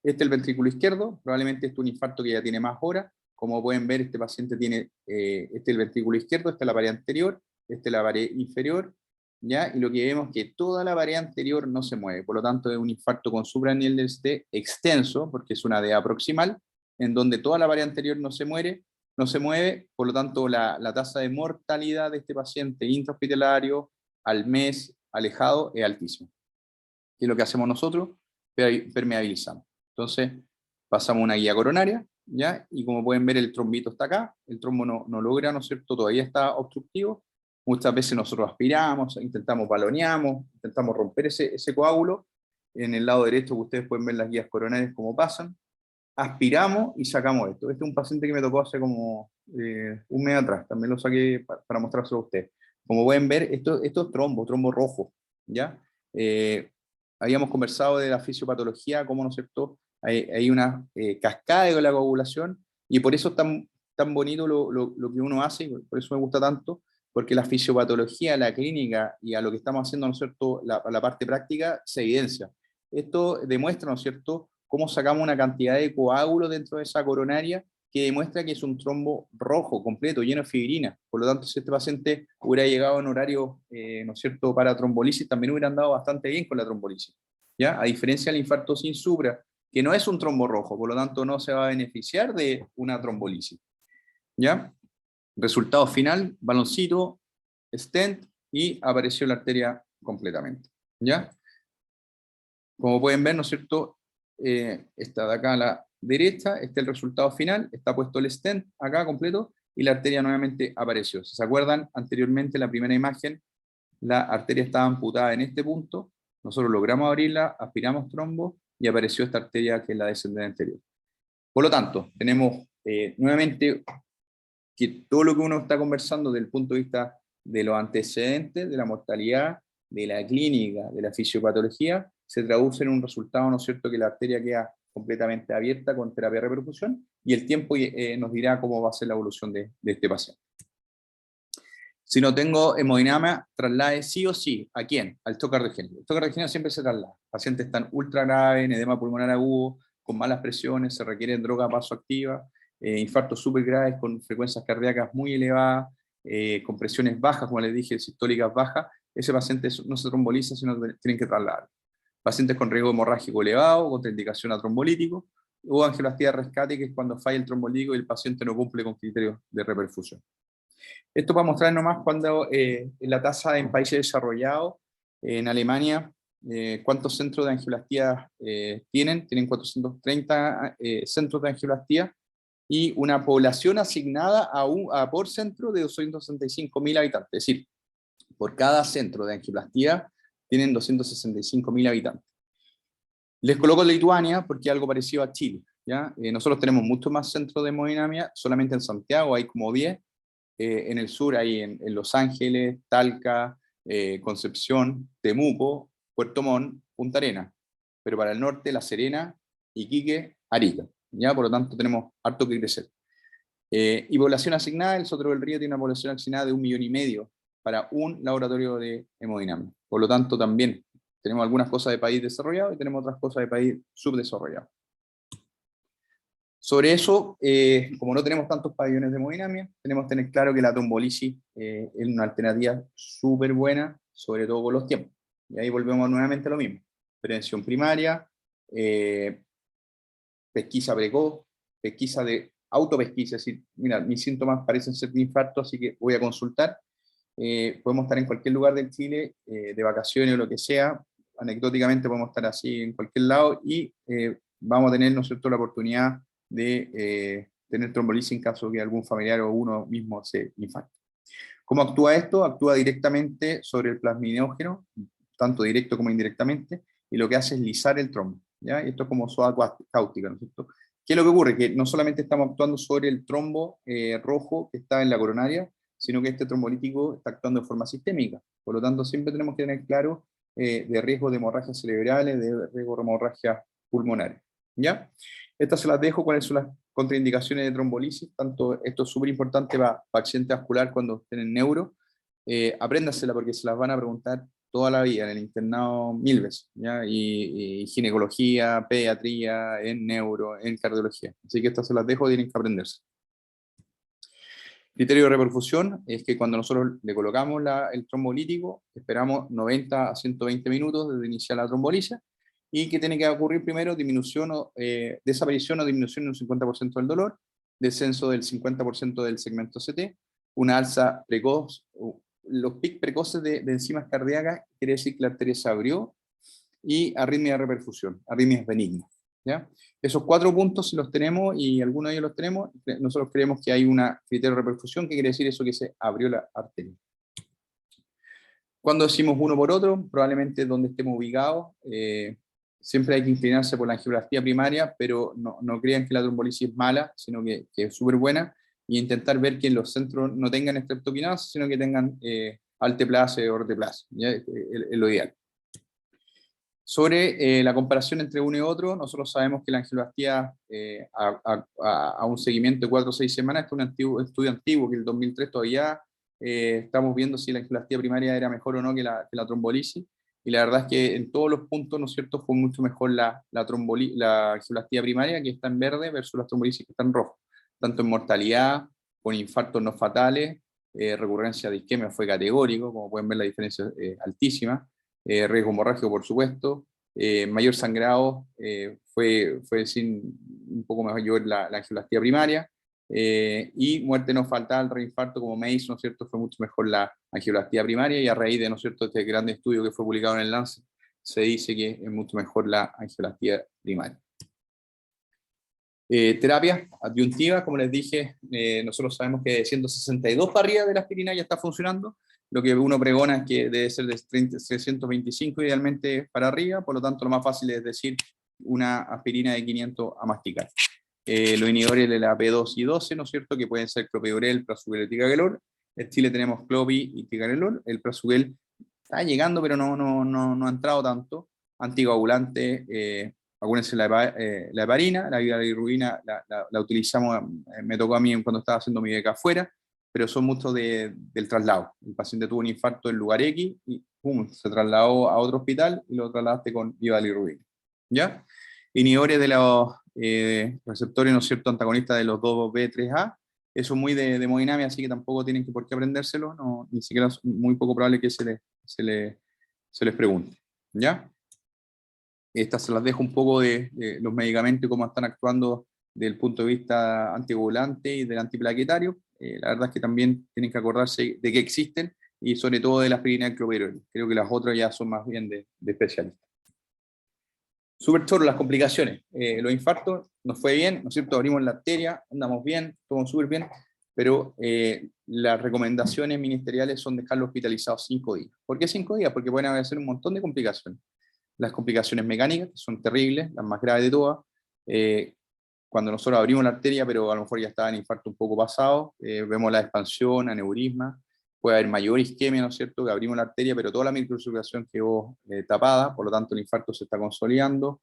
Este es el ventrículo izquierdo, probablemente este es un infarto que ya tiene más horas. Como pueden ver, este paciente tiene, este es el ventrículo izquierdo, esta es la pared anterior, esta es la pared inferior, ¿ya? Y lo que vemos es que toda la pared anterior no se mueve, por lo tanto es un infarto con suprarrenal del ST extenso, porque es una DA proximal, en donde toda la pared anterior no se mueve, por lo tanto la tasa de mortalidad de este paciente intrahospitalario al mes alejado es altísimo. ¿Qué es lo que hacemos nosotros? Permeabilizamos. Entonces pasamos una guía coronaria, ¿ya? Y como pueden ver, el trombito está acá, el trombo no logra, ¿no es cierto?, todavía está obstructivo. Muchas veces nosotros aspiramos, intentamos baloneamos, intentamos romper ese coágulo. En el lado derecho ustedes pueden ver las guías coronarias cómo pasan. Aspiramos y sacamos esto. Este es un paciente que me tocó hace como un mes atrás, también lo saqué para mostrárselo a ustedes. Como pueden ver, esto es trombo rojo, ¿ya? Habíamos conversado de la fisiopatología, cómo, ¿no es cierto?, hay una cascada de la coagulación, y por eso es tan bonito lo que uno hace, y por eso me gusta tanto, porque la fisiopatología, la clínica y a lo que estamos haciendo, ¿no es cierto?, la parte práctica se evidencia. Esto demuestra, ¿no es cierto?, cómo sacamos una cantidad de coágulos dentro de esa coronaria que demuestra que es un trombo rojo, completo, lleno de fibrina. Por lo tanto, si este paciente hubiera llegado en horario, ¿no es cierto?, para trombolisis, también hubiera andado bastante bien con la trombolisis, ¿ya? A diferencia del infarto sin supra, que no es un trombo rojo, por lo tanto no se va a beneficiar de una trombolisis, ¿ya? Resultado final, baloncito, stent, y apareció la arteria completamente, ¿ya? Como pueden ver, ¿no es cierto?, está de acá a la derecha, este es el resultado final, está puesto el stent acá completo, y la arteria nuevamente apareció. Si se acuerdan, anteriormente en la primera imagen, la arteria estaba amputada en este punto, nosotros logramos abrirla, aspiramos trombo, y apareció esta arteria que es la descendente anterior. Por lo tanto, tenemos nuevamente que todo lo que uno está conversando desde el punto de vista de los antecedentes, de la mortalidad, de la clínica, de la fisiopatología, se traduce en un resultado, ¿no es cierto?, que la arteria queda completamente abierta con terapia de reperfusión, y el tiempo nos dirá cómo va a ser la evolución de este paciente. Si no tengo hemodinamia, traslade sí o sí. ¿A quién? Al electrocardiogénico. El electrocardiogénico siempre se traslada. Pacientes están ultra graves, en edema pulmonar agudo, con malas presiones, se requiere droga vasoactiva, infartos súper graves con frecuencias cardíacas muy elevadas, con presiones bajas, como les dije, sistólicas bajas. Ese paciente no se tromboliza, sino que tienen que trasladar. Pacientes con riesgo hemorrágico elevado, contraindicación a trombolítico, o angioplastia de rescate, que es cuando falla el trombolítico y el paciente no cumple con criterios de reperfusión. Esto para mostrar nomás cuando la tasa en países desarrollados, en Alemania, cuántos centros de angioplastía tienen 430 centros de angioplastía, y una población asignada por centro de 265.000 habitantes, es decir, por cada centro de angioplastía tienen 265.000 habitantes. Les coloco Lituania porque es algo parecido a Chile, ¿ya? Nosotros tenemos mucho más centros de hemodinamia, solamente en Santiago hay como 10, en el sur hay en Los Ángeles, Talca, Concepción, Temuco, Puerto Montt, Punta Arenas, pero para el norte La Serena, Iquique, Arica, ¿ya? Por lo tanto tenemos harto que crecer. Y población asignada, el Sotero del Río tiene una población asignada de 1,5 millones para un laboratorio de hemodinamia. Por lo tanto también tenemos algunas cosas de país desarrollado y tenemos otras cosas de país subdesarrollado. Sobre eso, como no tenemos tantos pabellones de hemodinamia, tenemos que tener claro que la trombolisis es una alternativa súper buena, sobre todo con los tiempos. Y ahí volvemos nuevamente a lo mismo. Prevención primaria, pesquisa precoz, pesquisa de autopesquisa, es decir, mira, mis síntomas parecen ser de infarto, así que voy a consultar. Podemos estar en cualquier lugar del Chile, de vacaciones o lo que sea, anecdóticamente podemos estar así en cualquier lado, y vamos a tener, ¿no es cierto?, la oportunidad de tener trombolisis en caso de que algún familiar o uno mismo se infarte. ¿Cómo actúa esto? Actúa directamente sobre el plasminógeno, tanto directo como indirectamente, y lo que hace es lisar el trombo, ¿ya? Y esto es como soda cáustica, ¿no es cierto? ¿Qué es lo que ocurre? Que no solamente estamos actuando sobre el trombo rojo que está en la coronaria, sino que este trombolítico está actuando de forma sistémica. Por lo tanto, siempre tenemos que tener claro de riesgo de hemorragias cerebrales, de riesgo de hemorragias pulmonares, ¿ya? Estas se las dejo, cuáles son las contraindicaciones de trombolisis, tanto esto es súper importante para accidente vascular cuando estén en neuro, apréndasela porque se las van a preguntar toda la vida, en el internado 1000 veces, ¿ya? Y ginecología, pediatría, en neuro, en cardiología. Así que estas se las dejo, tienen que aprenderse. Criterio de reperfusión es que cuando nosotros le colocamos el trombolítico, esperamos 90 a 120 minutos desde iniciar la trombolisis, y que tiene que ocurrir primero disminución desaparición o disminución en un 50% del dolor, descenso del 50% del segmento CT, una alza precoz, los pics precoces de enzimas cardíacas, quiere decir que la arteria se abrió, y arritmia de reperfusión, arritmias benignas, ¿ya? Esos 4 puntos, si los tenemos, y algunos de ellos los tenemos, nosotros creemos que hay un criterio de reperfusión, que quiere decir eso, que se abrió la arteria. Cuando decimos uno por otro, probablemente donde estemos ubicados, siempre hay que inclinarse por la angioplastía primaria, pero no crean que la trombolisis es mala, sino que es súper buena, y intentar ver que en los centros no tengan streptokinase, sino que tengan alteplase o orteplase, ¿ya? Es lo ideal. Sobre la comparación entre uno y otro, nosotros sabemos que la angioplastía a un seguimiento de 4 o 6 semanas, este es un estudio antiguo, que el 2003 todavía estamos viendo si la angioplastía primaria era mejor o no que la trombolisis, y la verdad es que en todos los puntos, ¿no es cierto?, fue mucho mejor la angioplastía primaria, que está en verde, versus la trombolisis, que está en rojo, tanto en mortalidad, con infartos no fatales, recurrencia de isquemia fue categórico, como pueden ver la diferencia altísima, riesgo hemorrágico por supuesto, mayor sangrado, fue un poco mayor la angioplastía primaria, y muerte no fatal, reinfarto como MACE, ¿no es cierto?, fue mucho mejor la angioplastía primaria, y a raíz de, ¿no es cierto?, este gran estudio que fue publicado en el Lancet, se dice que es mucho mejor la angioplastía primaria. Terapia adyuntiva, como les dije, nosotros sabemos que de 162 para arriba de la aspirina ya está funcionando. Lo que uno pregona es que debe ser de 325 idealmente para arriba, por lo tanto lo más fácil es decir una aspirina de 500 a masticar. Los inhibidores de la P2 y 12, ¿no es cierto?, que pueden ser clopidogrel, prasugrel y ticagrelor. En Chile tenemos clopi y ticagrelor. El prasugrel está llegando, pero no ha entrado tanto. Anticoagulante, acuérdense la heparina, la bilirrubina la utilizamos, me tocó a mí cuando estaba haciendo mi beca afuera, pero son muchos del traslado. El paciente tuvo un infarto en lugar X y pum, se trasladó a otro hospital y lo trasladaste con bilirrubina. ¿Ya? Inhibidores de los receptores, ¿no es cierto?, antagonistas de los 2B3A, eso es muy de hemodinamia, así que tampoco tienen por qué aprendérselo, no, ni siquiera es muy poco probable que se les pregunte. ¿Ya? Estas se las dejo un poco de los medicamentos y cómo están actuando desde el punto de vista anticoagulante y del antiplaquetario. La verdad es que también tienen que acordarse de que existen y sobre todo de la aspirina y el clopidogrel. Creo que las otras ya son más bien de especialistas. Súper choro las complicaciones. Los infartos nos fue bien, ¿no es cierto? Abrimos la arteria, andamos bien, todo súper bien, pero las recomendaciones ministeriales son dejarlo hospitalizado 5 días. ¿Por qué 5 días? Porque pueden haber un montón de complicaciones. Las complicaciones mecánicas, que son terribles, las más graves de todas, cuando nosotros abrimos la arteria, pero a lo mejor ya estaba en infarto un poco pasado, vemos la expansión, aneurisma, puede haber mayor isquemia, ¿no es cierto?, que abrimos la arteria, pero toda la microcirculación quedó tapada, por lo tanto el infarto se está consolidando.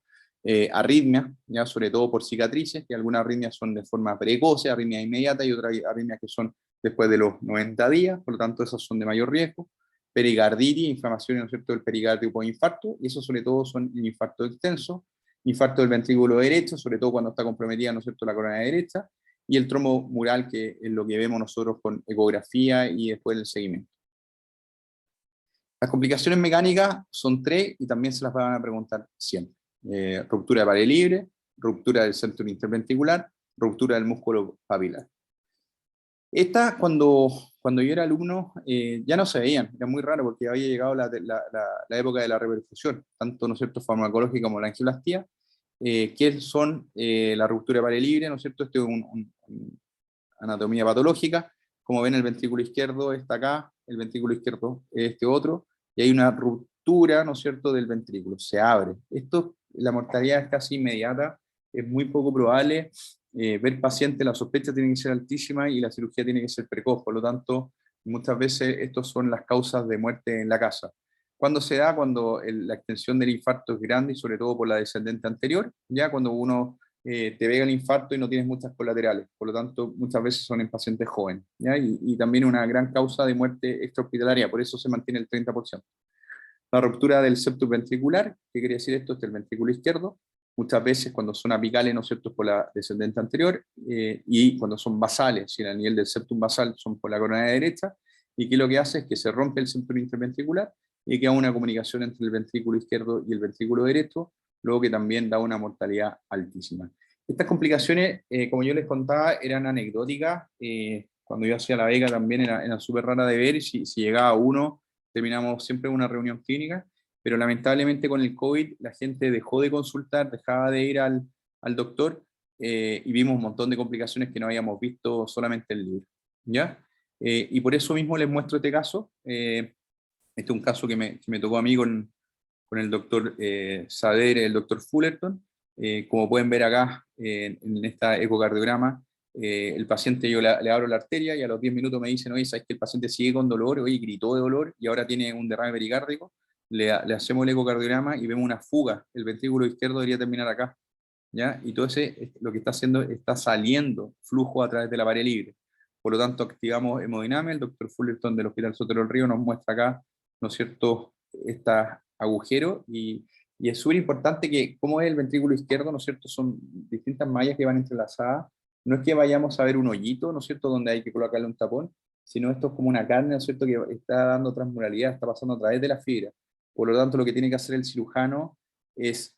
Arritmias, ya sobre todo por cicatrices, que algunas arritmias son de forma precoz, arritmias inmediatas, y otras arritmias que son después de los 90 días, por lo tanto esas son de mayor riesgo. Pericarditis, inflamación, ¿no es cierto?, del pericardio por infarto, y eso sobre todo son el infarto extenso, infarto del ventrículo derecho, sobre todo cuando está comprometida, ¿no es cierto?, la corona derecha, y el trombo mural, que es lo que vemos nosotros con ecografía y después el seguimiento. Las complicaciones mecánicas son 3 y también se las van a preguntar siempre. Ruptura de pared libre, ruptura del centro interventricular, ruptura del músculo papilar. Estas, cuando yo era alumno, ya no se veían, era muy raro porque había llegado la época de la reperfusión, tanto, ¿no es cierto?, farmacológica como la angioplastia, que son la ruptura de pared libre, ¿no es cierto?, este es anatomía patológica, como ven el ventrículo izquierdo está acá, el ventrículo izquierdo es este otro, y hay una ruptura, ¿no es cierto?, del ventrículo, se abre. La mortalidad es casi inmediata, es muy poco probable, ver pacientes, la sospecha tiene que ser altísima y la cirugía tiene que ser precoz, por lo tanto, muchas veces estas son las causas de muerte en la casa. ¿Cuándo se da? Cuando la extensión del infarto es grande y sobre todo por la descendente anterior, ya cuando uno te pega el infarto y no tienes muchas colaterales, por lo tanto muchas veces son en pacientes jóvenes, ¿ya? Y también una gran causa de muerte extrahospitalaria, por eso se mantiene el 30%. La ruptura del septum ventricular, ¿qué quiere decir esto? Este es el ventrículo izquierdo, muchas veces cuando son apicales, ¿no es cierto?, por la descendente anterior, y cuando son basales, si a nivel del septum basal son por la corona derecha, y que lo que hace es que se rompe el septum interventricular y queda una comunicación entre el ventrículo izquierdo y el ventrículo derecho, luego que también da una mortalidad altísima. Estas complicaciones, como yo les contaba, eran anecdóticas, cuando yo hacía la beca también era súper rara de ver, y si llegaba uno, terminamos siempre una reunión clínica, pero lamentablemente con el COVID la gente dejó de consultar, dejaba de ir al doctor, y vimos un montón de complicaciones que no habíamos visto solamente en el libro, ¿ya? Y por eso mismo les muestro este caso. Este es un caso que me tocó a mí con el doctor Sader, el doctor Fullerton. Como pueden ver acá en esta ecocardiograma, el paciente, yo le abro la arteria y a los 10 minutos me dicen, oye, ¿sabes que el paciente sigue con dolor? Oye, gritó de dolor y ahora tiene un derrame pericárdico. Le hacemos el ecocardiograma y vemos una fuga. El ventrículo izquierdo debería terminar acá, ¿ya? Y todo lo que está haciendo, está saliendo flujo a través de la pared libre. Por lo tanto, activamos hemodinamia. El doctor Fullerton del Hospital Sotero del Río nos muestra acá, ¿no es cierto?, esta agujero, y es súper importante que, como es el ventrículo izquierdo, ¿no es cierto?, son distintas mallas que van entrelazadas, no es que vayamos a ver un hoyito, ¿no es cierto?, donde hay que colocarle un tapón, sino esto es como una carne, ¿no es cierto?, que está dando transmuralidad, está pasando a través de la fibra. Por lo tanto, lo que tiene que hacer el cirujano es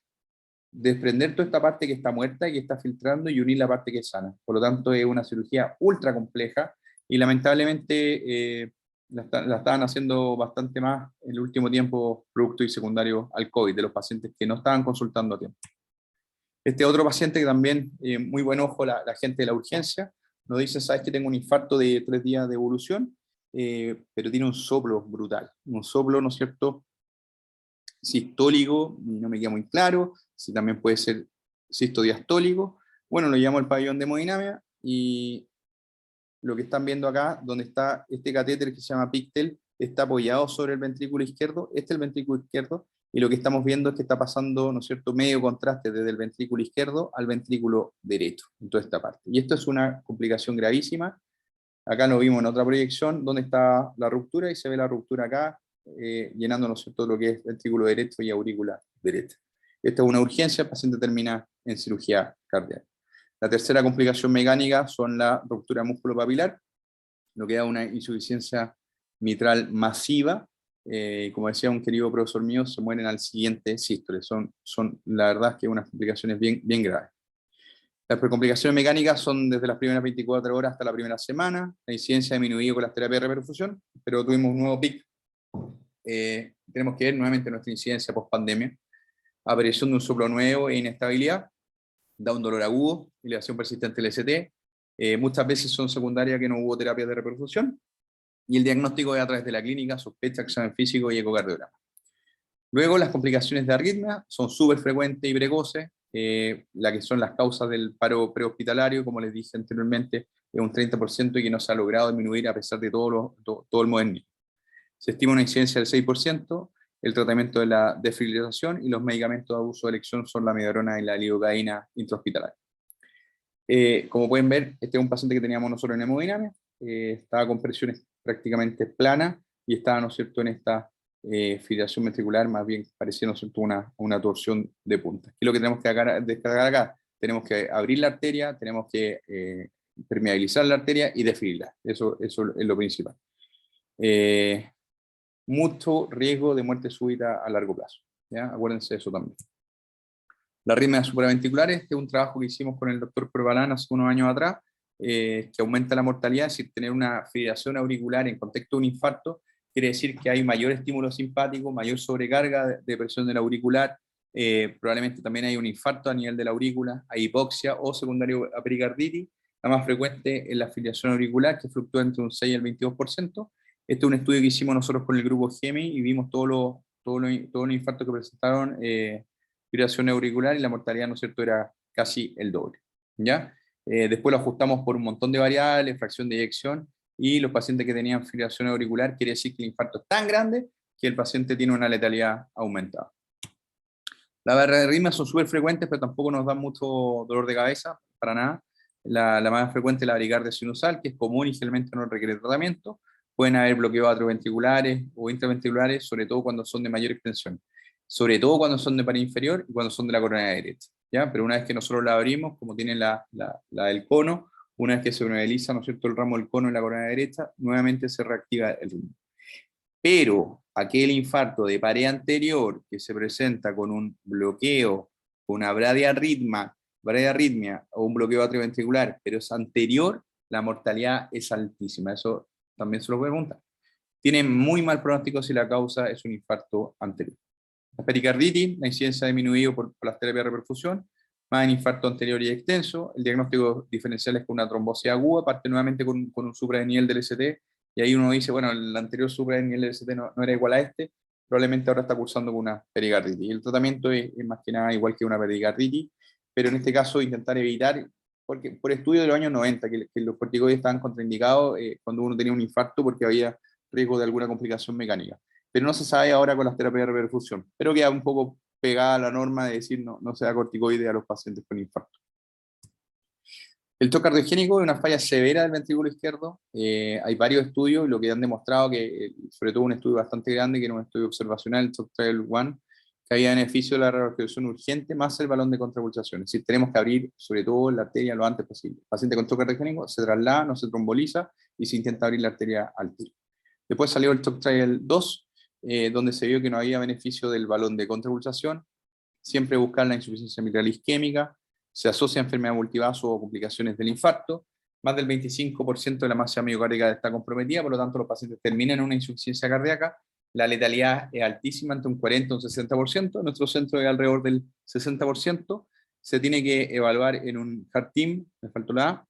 desprender toda esta parte que está muerta y que está filtrando y unir la parte que es sana. Por lo tanto, es una cirugía ultra compleja y lamentablemente la estaban haciendo bastante más en el último tiempo, producto y secundario al COVID, de los pacientes que no estaban consultando a tiempo. Este otro paciente que también, muy buen ojo, la gente de la urgencia, nos dice, sabes que tengo un infarto de 3 días de evolución, pero tiene un soplo brutal, un soplo, ¿no es cierto?, sistólico, no me queda muy claro, si también puede ser sistodiastólico. Bueno, lo llamo el pabellón de hemodinamia, y lo que están viendo acá, donde está este catéter que se llama Pictel, está apoyado sobre el ventrículo izquierdo, este es el ventrículo izquierdo, y lo que estamos viendo es que está pasando, ¿no es cierto?, medio contraste desde el ventrículo izquierdo al ventrículo derecho, en toda esta parte. Y esto es una complicación gravísima. Acá lo vimos en otra proyección, donde está la ruptura, y se ve la ruptura acá, llenando, ¿no es cierto?, lo que es ventrículo derecho y aurícula derecha. Esta es una urgencia, el paciente termina en cirugía cardíaca. La tercera complicación mecánica son la ruptura músculo-papilar, lo que da una insuficiencia mitral masiva. Como decía un querido profesor mío, se mueren al siguiente sístole. Son la verdad que unas complicaciones bien graves. Las precomplicaciones mecánicas son desde las primeras 24 horas hasta la primera semana. La incidencia ha disminuido con las terapias de reperfusión, pero tuvimos un nuevo pic. Tenemos que ver nuevamente nuestra incidencia post-pandemia. Aparición de un soplo nuevo e inestabilidad, da un dolor agudo, elevación persistente del ST. Muchas veces son secundarias que no hubo terapias de reperfusión. Y el diagnóstico es a través de la clínica, sospecha, examen físico y ecocardiograma. Luego, las complicaciones de arritmia son súper frecuentes y precoces. La que son las causas del paro prehospitalario, como les dije anteriormente, es un 30% y que no se ha logrado disminuir a pesar de todo el modernismo. Se estima una incidencia del 6%, el tratamiento de la desfibrilación y los medicamentos de abuso de elección son la amiodarona y la lidocaína intrahospitalaria. Como pueden ver, este es un paciente que teníamos nosotros en hemodinamia, estaba con presiones prácticamente planas y estaba, ¿no es cierto?, en esta fibrilación ventricular, más bien parecía, ¿no es cierto?, una torsión de punta. ¿Qué es lo que tenemos que descargar acá? Tenemos que abrir la arteria, tenemos que permeabilizar la arteria y desfibrilar. Eso es lo principal. Mucho riesgo de muerte súbita a largo plazo, ¿ya? Acuérdense de eso también. Las arritmias supraventriculares, este es un trabajo que hicimos con el doctor Corbalán hace unos años atrás, que aumenta la mortalidad, es decir, tener una fibrilación auricular en contexto de un infarto, quiere decir que hay mayor estímulo simpático, mayor sobrecarga de presión del auricular, probablemente también hay un infarto a nivel de la aurícula, hay hipoxia o secundario a pericarditis. La más frecuente es la fibrilación auricular, que fluctúa entre un 6 y el 22%. Este es un estudio que hicimos nosotros con el grupo GEMI y vimos todos los infartos que presentaron fibrilación auricular y la mortalidad, ¿no es cierto?, era casi el doble, ¿ya? Después lo ajustamos por un montón de variables, fracción de eyección, y los pacientes que tenían fibrilación auricular, quiere decir que el infarto es tan grande que el paciente tiene una letalidad aumentada. Las arritmias son súper frecuentes, pero tampoco nos dan mucho dolor de cabeza, para nada. La más frecuente es la bradicardia sinusal, que es común y generalmente no requiere tratamiento. Pueden haber bloqueos atrioventriculares o intraventriculares, sobre todo cuando son de mayor extensión. Sobre todo cuando son de pared inferior y cuando son de la coronaria derecha, ¿ya? Pero una vez que nosotros la abrimos, como tiene la del cono, una vez que se moviliza, ¿no es cierto?, el ramo del cono en la coronaria derecha, nuevamente se reactiva el ritmo. Pero aquel infarto de pared anterior que se presenta con un bloqueo, con una bradiarritmia o un bloqueo atrioventricular, pero es anterior, la mortalidad es altísima. Eso también se lo voy a preguntar. Tiene muy mal pronóstico si la causa es un infarto anterior. La pericarditis, la incidencia ha disminuido por las terapias de reperfusión, más en infarto anterior y extenso. El diagnóstico diferencial es con una trombosis aguda, parte nuevamente con un supradenivel del ST, y ahí uno dice, bueno, el anterior supradenivel del ST no era igual a este, probablemente ahora está cursando con una pericarditis. Y el tratamiento es más que nada igual que una pericarditis, pero en este caso intentar evitar, porque por estudio de los años 90, que los corticoides estaban contraindicados cuando uno tenía un infarto porque había riesgo de alguna complicación mecánica. Pero no se sabe ahora con las terapias de reperfusión. Pero queda un poco pegada a la norma de decir no se da corticoide a los pacientes con infarto. El shock cardiogénico es una falla severa del ventrículo izquierdo. Hay varios estudios, lo que han demostrado que, sobre todo un estudio bastante grande, que era un estudio observacional, el Shock Trial 1, que había beneficio de la reperfusión urgente más el balón de contrapulsación. Es decir, tenemos que abrir, sobre todo, la arteria lo antes posible. El paciente con shock cardiogénico se traslada, no se tromboliza y se intenta abrir la arteria al tiro. Después salió el Shock Trial 2, donde se vio que no había beneficio del balón de contrapulsación, siempre buscar la insuficiencia mitral isquémica, se asocia a enfermedad multivaso o complicaciones del infarto, más del 25% de la masa miocárdica está comprometida, por lo tanto los pacientes terminan en una insuficiencia cardíaca, la letalidad es altísima, entre un 40 y un 60%, nuestro centro es alrededor del 60%, se tiene que evaluar en un heart team, me faltó la A,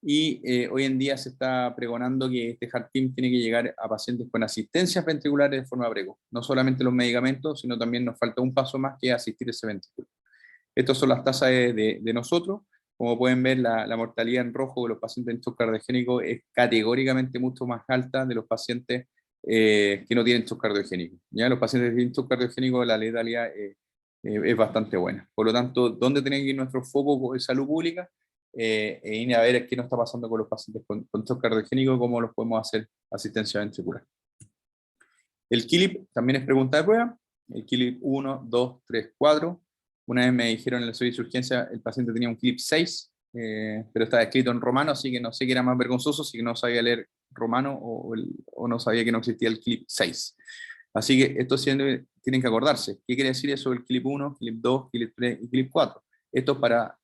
y hoy en día se está pregonando que este heart team tiene que llegar a pacientes con asistencias ventriculares de forma precoz. No solamente los medicamentos, sino también nos falta un paso más que asistir ese ventrículo. Estas son las tasas de nosotros. Como pueden ver, la mortalidad en rojo de los pacientes en shock cardiogénico es categóricamente mucho más alta de los pacientes que no tienen shock cardiogénico. ¿Ya? Los pacientes que tienen shock cardiogénico, la letalidad es bastante buena. Por lo tanto, ¿dónde tiene que ir nuestro foco de salud pública? E ir a ver qué nos está pasando con los pacientes con shock cardiogénico, cómo los podemos hacer asistencia ventricular. El KILIP también es pregunta de prueba. El KILIP 1, 2, 3, 4. Una vez me dijeron en el servicio de urgencia el paciente tenía un KILIP 6, pero estaba escrito en romano, así que no sé qué era más vergonzoso, si no sabía leer romano o no sabía que no existía el KILIP 6. Así que esto siempre tienen que acordarse. ¿Qué quiere decir eso del KILIP 1, KILIP 2, KILIP 3 y KILIP 4? Esto es para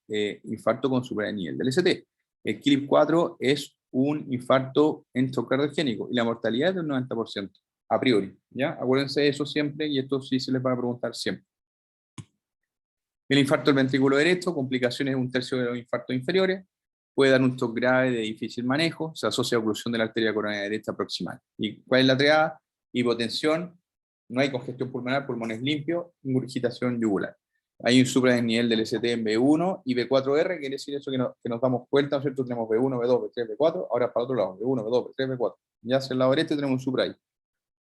infarto con supernivel del ST. El KILIP 4 es un infarto endocardiogénico y la mortalidad es del 90%, a priori. ¿Ya? Acuérdense de eso siempre y esto sí se les va a preguntar siempre. El infarto del ventrículo derecho, complicaciones de 1/3 de los infartos inferiores, puede dar un shock grave de difícil manejo, se asocia a oclusión de la arteria coronaria derecha proximal. ¿Y cuál es la triada? Hipotensión, no hay congestión pulmonar, pulmones limpios, ingurgitación yugular. Hay un supradesnivel del ST en B1 y B4R, quiere decir eso que nos damos cuenta, ¿no es cierto? Tenemos B1, B2, B3, B4, ahora para otro lado, B1, B2, B3, B4. Ya hacia el lado derecho tenemos un supra ahí.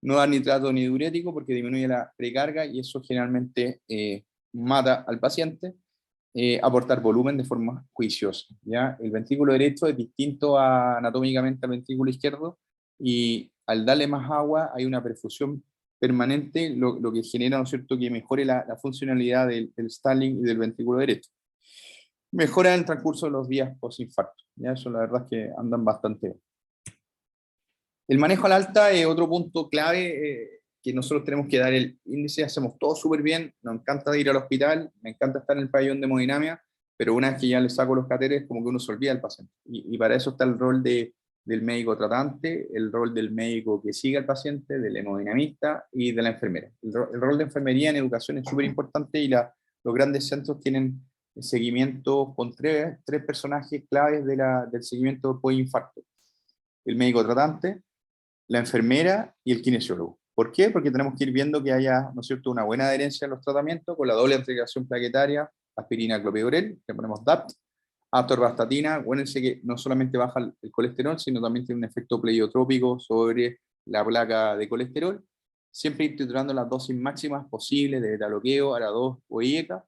No da nitrato ni diurético porque disminuye la precarga y eso generalmente mata al paciente. Aportar volumen de forma juiciosa. ¿Ya? El ventrículo derecho es distinto anatómicamente al ventrículo izquierdo y al darle más agua hay una perfusión permanente, lo que genera, ¿no es cierto?, que mejore la funcionalidad del Starling y del ventrículo derecho. Mejora en el transcurso de los días post-infarto. ¿Ya? Eso la verdad es que andan bastante bien. El manejo al alta es otro punto clave que nosotros tenemos que dar el índice, hacemos todo súper bien, nos encanta ir al hospital, me encanta estar en el pabellón de hemodinamia, pero una vez que ya le saco los catéteres, como que uno se olvida del paciente. Y para eso está el rol del médico tratante, el rol del médico que sigue al paciente, del hemodinamista y de la enfermera. El rol de enfermería en educación es súper importante y los grandes centros tienen seguimiento con tres personajes claves del seguimiento post-infarto. El médico tratante, la enfermera y el kinesiólogo. ¿Por qué? Porque tenemos que ir viendo que haya, ¿no es cierto?, una buena adherencia en los tratamientos con la doble integración plaquetaria, aspirina, clopidogrel, le ponemos DAPT, atorvastatina. Acuérdense que no solamente baja el colesterol, sino también tiene un efecto pleiotrópico sobre la placa de colesterol. Siempre ir triturando las dosis máximas posibles de beta-bloqueo, ARA2 o IECA.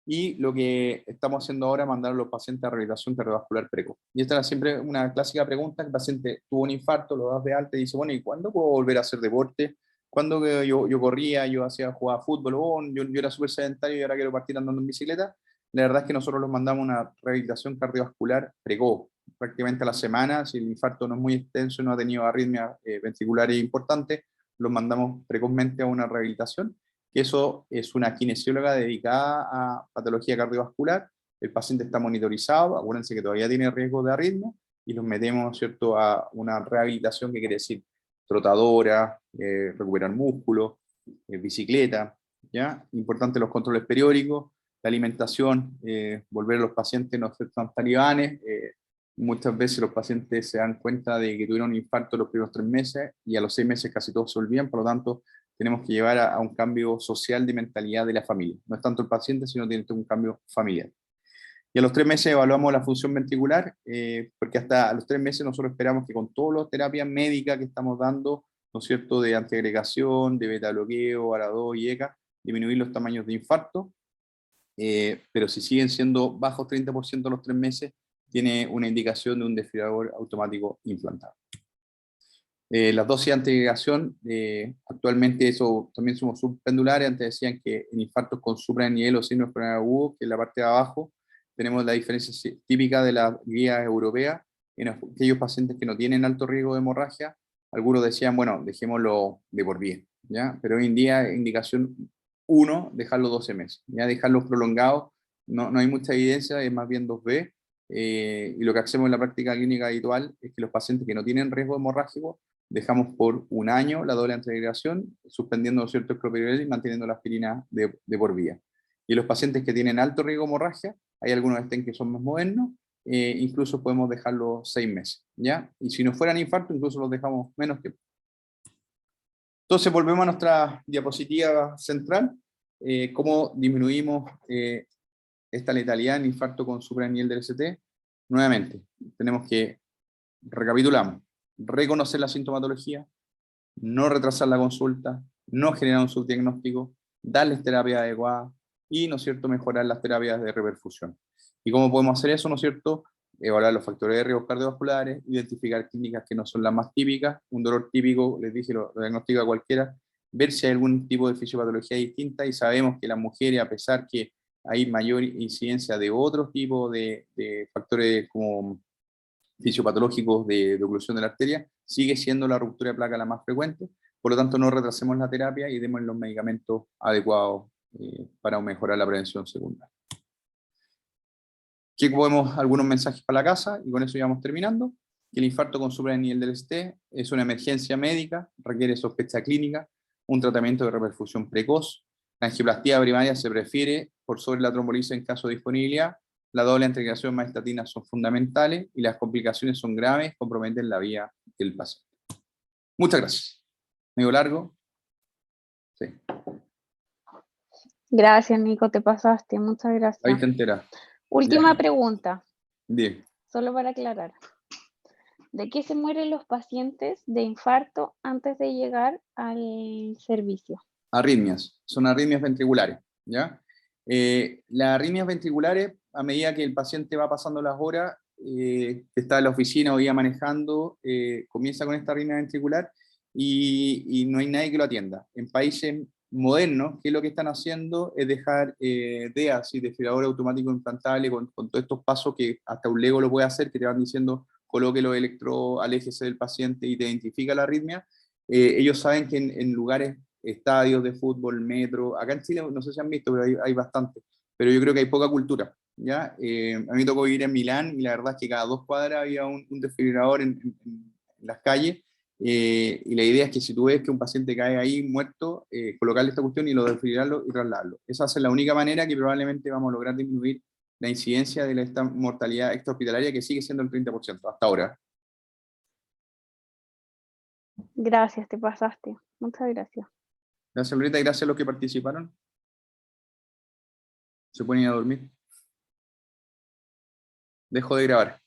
Y lo que estamos haciendo ahora es mandar a los pacientes a rehabilitación cardiovascular precoz. Y esta era siempre una clásica pregunta: el paciente tuvo un infarto, lo das de alta y dice, bueno, ¿y cuándo puedo volver a hacer deporte? ¿Cuándo yo corría, jugaba fútbol, yo era súper sedentario y ahora quiero partir andando en bicicleta? La verdad es que nosotros los mandamos a una rehabilitación cardiovascular precoz, prácticamente a la semana. Si el infarto no es muy extenso y no ha tenido arritmias ventriculares importantes, los mandamos precozmente a una rehabilitación. Eso es una kinesióloga dedicada a patología cardiovascular. El paciente está monitorizado, acuérdense que todavía tiene riesgo de arritmia, y los metemos, ¿cierto?, a una rehabilitación que quiere decir trotadora, recuperar músculo, bicicleta, ¿ya? Importante los controles periódicos, la alimentación, volver a los pacientes no ser tan talibanes. Muchas veces los pacientes se dan cuenta de que tuvieron un infarto los primeros 3 meses y a los 6 meses casi todos se olvidan, por lo tanto tenemos que llevar a un cambio social de mentalidad de la familia. No es tanto el paciente, sino tiene un cambio familiar. Y a los 3 meses evaluamos la función ventricular, porque hasta a los 3 meses nosotros esperamos que con todas las terapias médicas que estamos dando, ¿no es cierto?, de antiagregación, de beta-bloqueo, ARA2 y ECA, disminuir los tamaños de infarto, pero si siguen siendo bajos 30% a los 3 meses, tiene una indicación de un desfibrilador automático implantado. Las dosis de antiagregación, actualmente eso también somos subpendulares. Antes decían que en infartos con supranivel o signos coronarios agudos, que en la parte de abajo tenemos la diferencia típica de la guía europea, en aquellos pacientes que no tienen alto riesgo de hemorragia. Algunos decían, bueno, dejémoslo de por vida, ¿ya? Pero hoy en día, indicación 1, dejarlo 12 meses, ¿ya? Dejarlo prolongado, no hay mucha evidencia, es más bien 2B, y lo que hacemos en la práctica clínica habitual es que los pacientes que no tienen riesgo hemorrágico dejamos por 1 año la doble antiagregación, suspendiendo ciertos clopidogrel y manteniendo la aspirina de por vida. Y los pacientes que tienen alto riesgo de hemorragia, hay algunos que son más modernos, incluso podemos dejarlos 6 meses, ¿ya? Y si no fueran infarto, incluso los dejamos menos tiempo. Entonces volvemos a nuestra diapositiva central, cómo disminuimos esta letalidad en infarto con supranivel del ST. Nuevamente, tenemos que, recapitulamos, reconocer la sintomatología, no retrasar la consulta, no generar un subdiagnóstico, darles terapia adecuada y, ¿no es cierto?, mejorar las terapias de reperfusión. ¿Y cómo podemos hacer eso, no es cierto? Evaluar los factores de riesgo cardiovasculares, identificar clínicas que no son las más típicas, un dolor típico, les dije, lo diagnostica cualquiera, ver si hay algún tipo de fisiopatología distinta, y sabemos que las mujeres, a pesar que hay mayor incidencia de otros tipos de factores como fisiopatológicos de oclusión de la arteria, sigue siendo la ruptura de placa la más frecuente. Por lo tanto, no retrasemos la terapia y demos los medicamentos adecuados para mejorar la prevención secundaria. Aquí podemos algunos mensajes para la casa, y con eso ya vamos terminando. Que el infarto con supranivel del ST es una emergencia médica, requiere sospecha clínica, un tratamiento de reperfusión precoz. La angioplastía primaria se prefiere por sobre la trombolisis en caso de disponibilidad. La doble antiagregación más estatina son fundamentales y las complicaciones son graves, comprometen la vida del paciente. Muchas gracias. Medio largo. Sí. Gracias, Nico, te pasaste. Muchas Ahí gracias. te enteras. Última Ya. pregunta, Bien. solo para aclarar. ¿De qué se mueren los pacientes de infarto antes de llegar al servicio? Arritmias, son arritmias ventriculares, ¿ya? Las arritmias ventriculares, a medida que el paciente va pasando las horas, que está en la oficina o ya manejando, comienza con esta arritmia ventricular y no hay nadie que lo atienda. En países modernos, ¿qué es lo que están haciendo? Es dejar DEAs y desfibrilador automático implantable con todos estos pasos que hasta un Lego lo puede hacer, que te van diciendo, coloque los electrodos, aléjese del paciente y te identifica la arritmia. Ellos saben que en lugares, estadios de fútbol, metro, acá en Chile no sé si han visto, pero hay bastante, pero yo creo que hay poca cultura, ¿ya? A mí me tocó vivir en Milán y la verdad es que cada 2 cuadras había un desfibrilador en las calles, y la idea es que si tú ves que un paciente cae ahí muerto, colocarle esta cuestión y lo desfibrilarlo y trasladarlo. Esa es la única manera que probablemente vamos a lograr disminuir la incidencia de esta mortalidad extrahospitalaria, que sigue siendo el 30% hasta ahora. Gracias, te pasaste. Muchas gracias. Gracias, Loreta, y gracias a los que participaron. Se pueden ir a dormir. Dejo de grabar.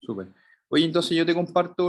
Súper. Oye, entonces yo te comparto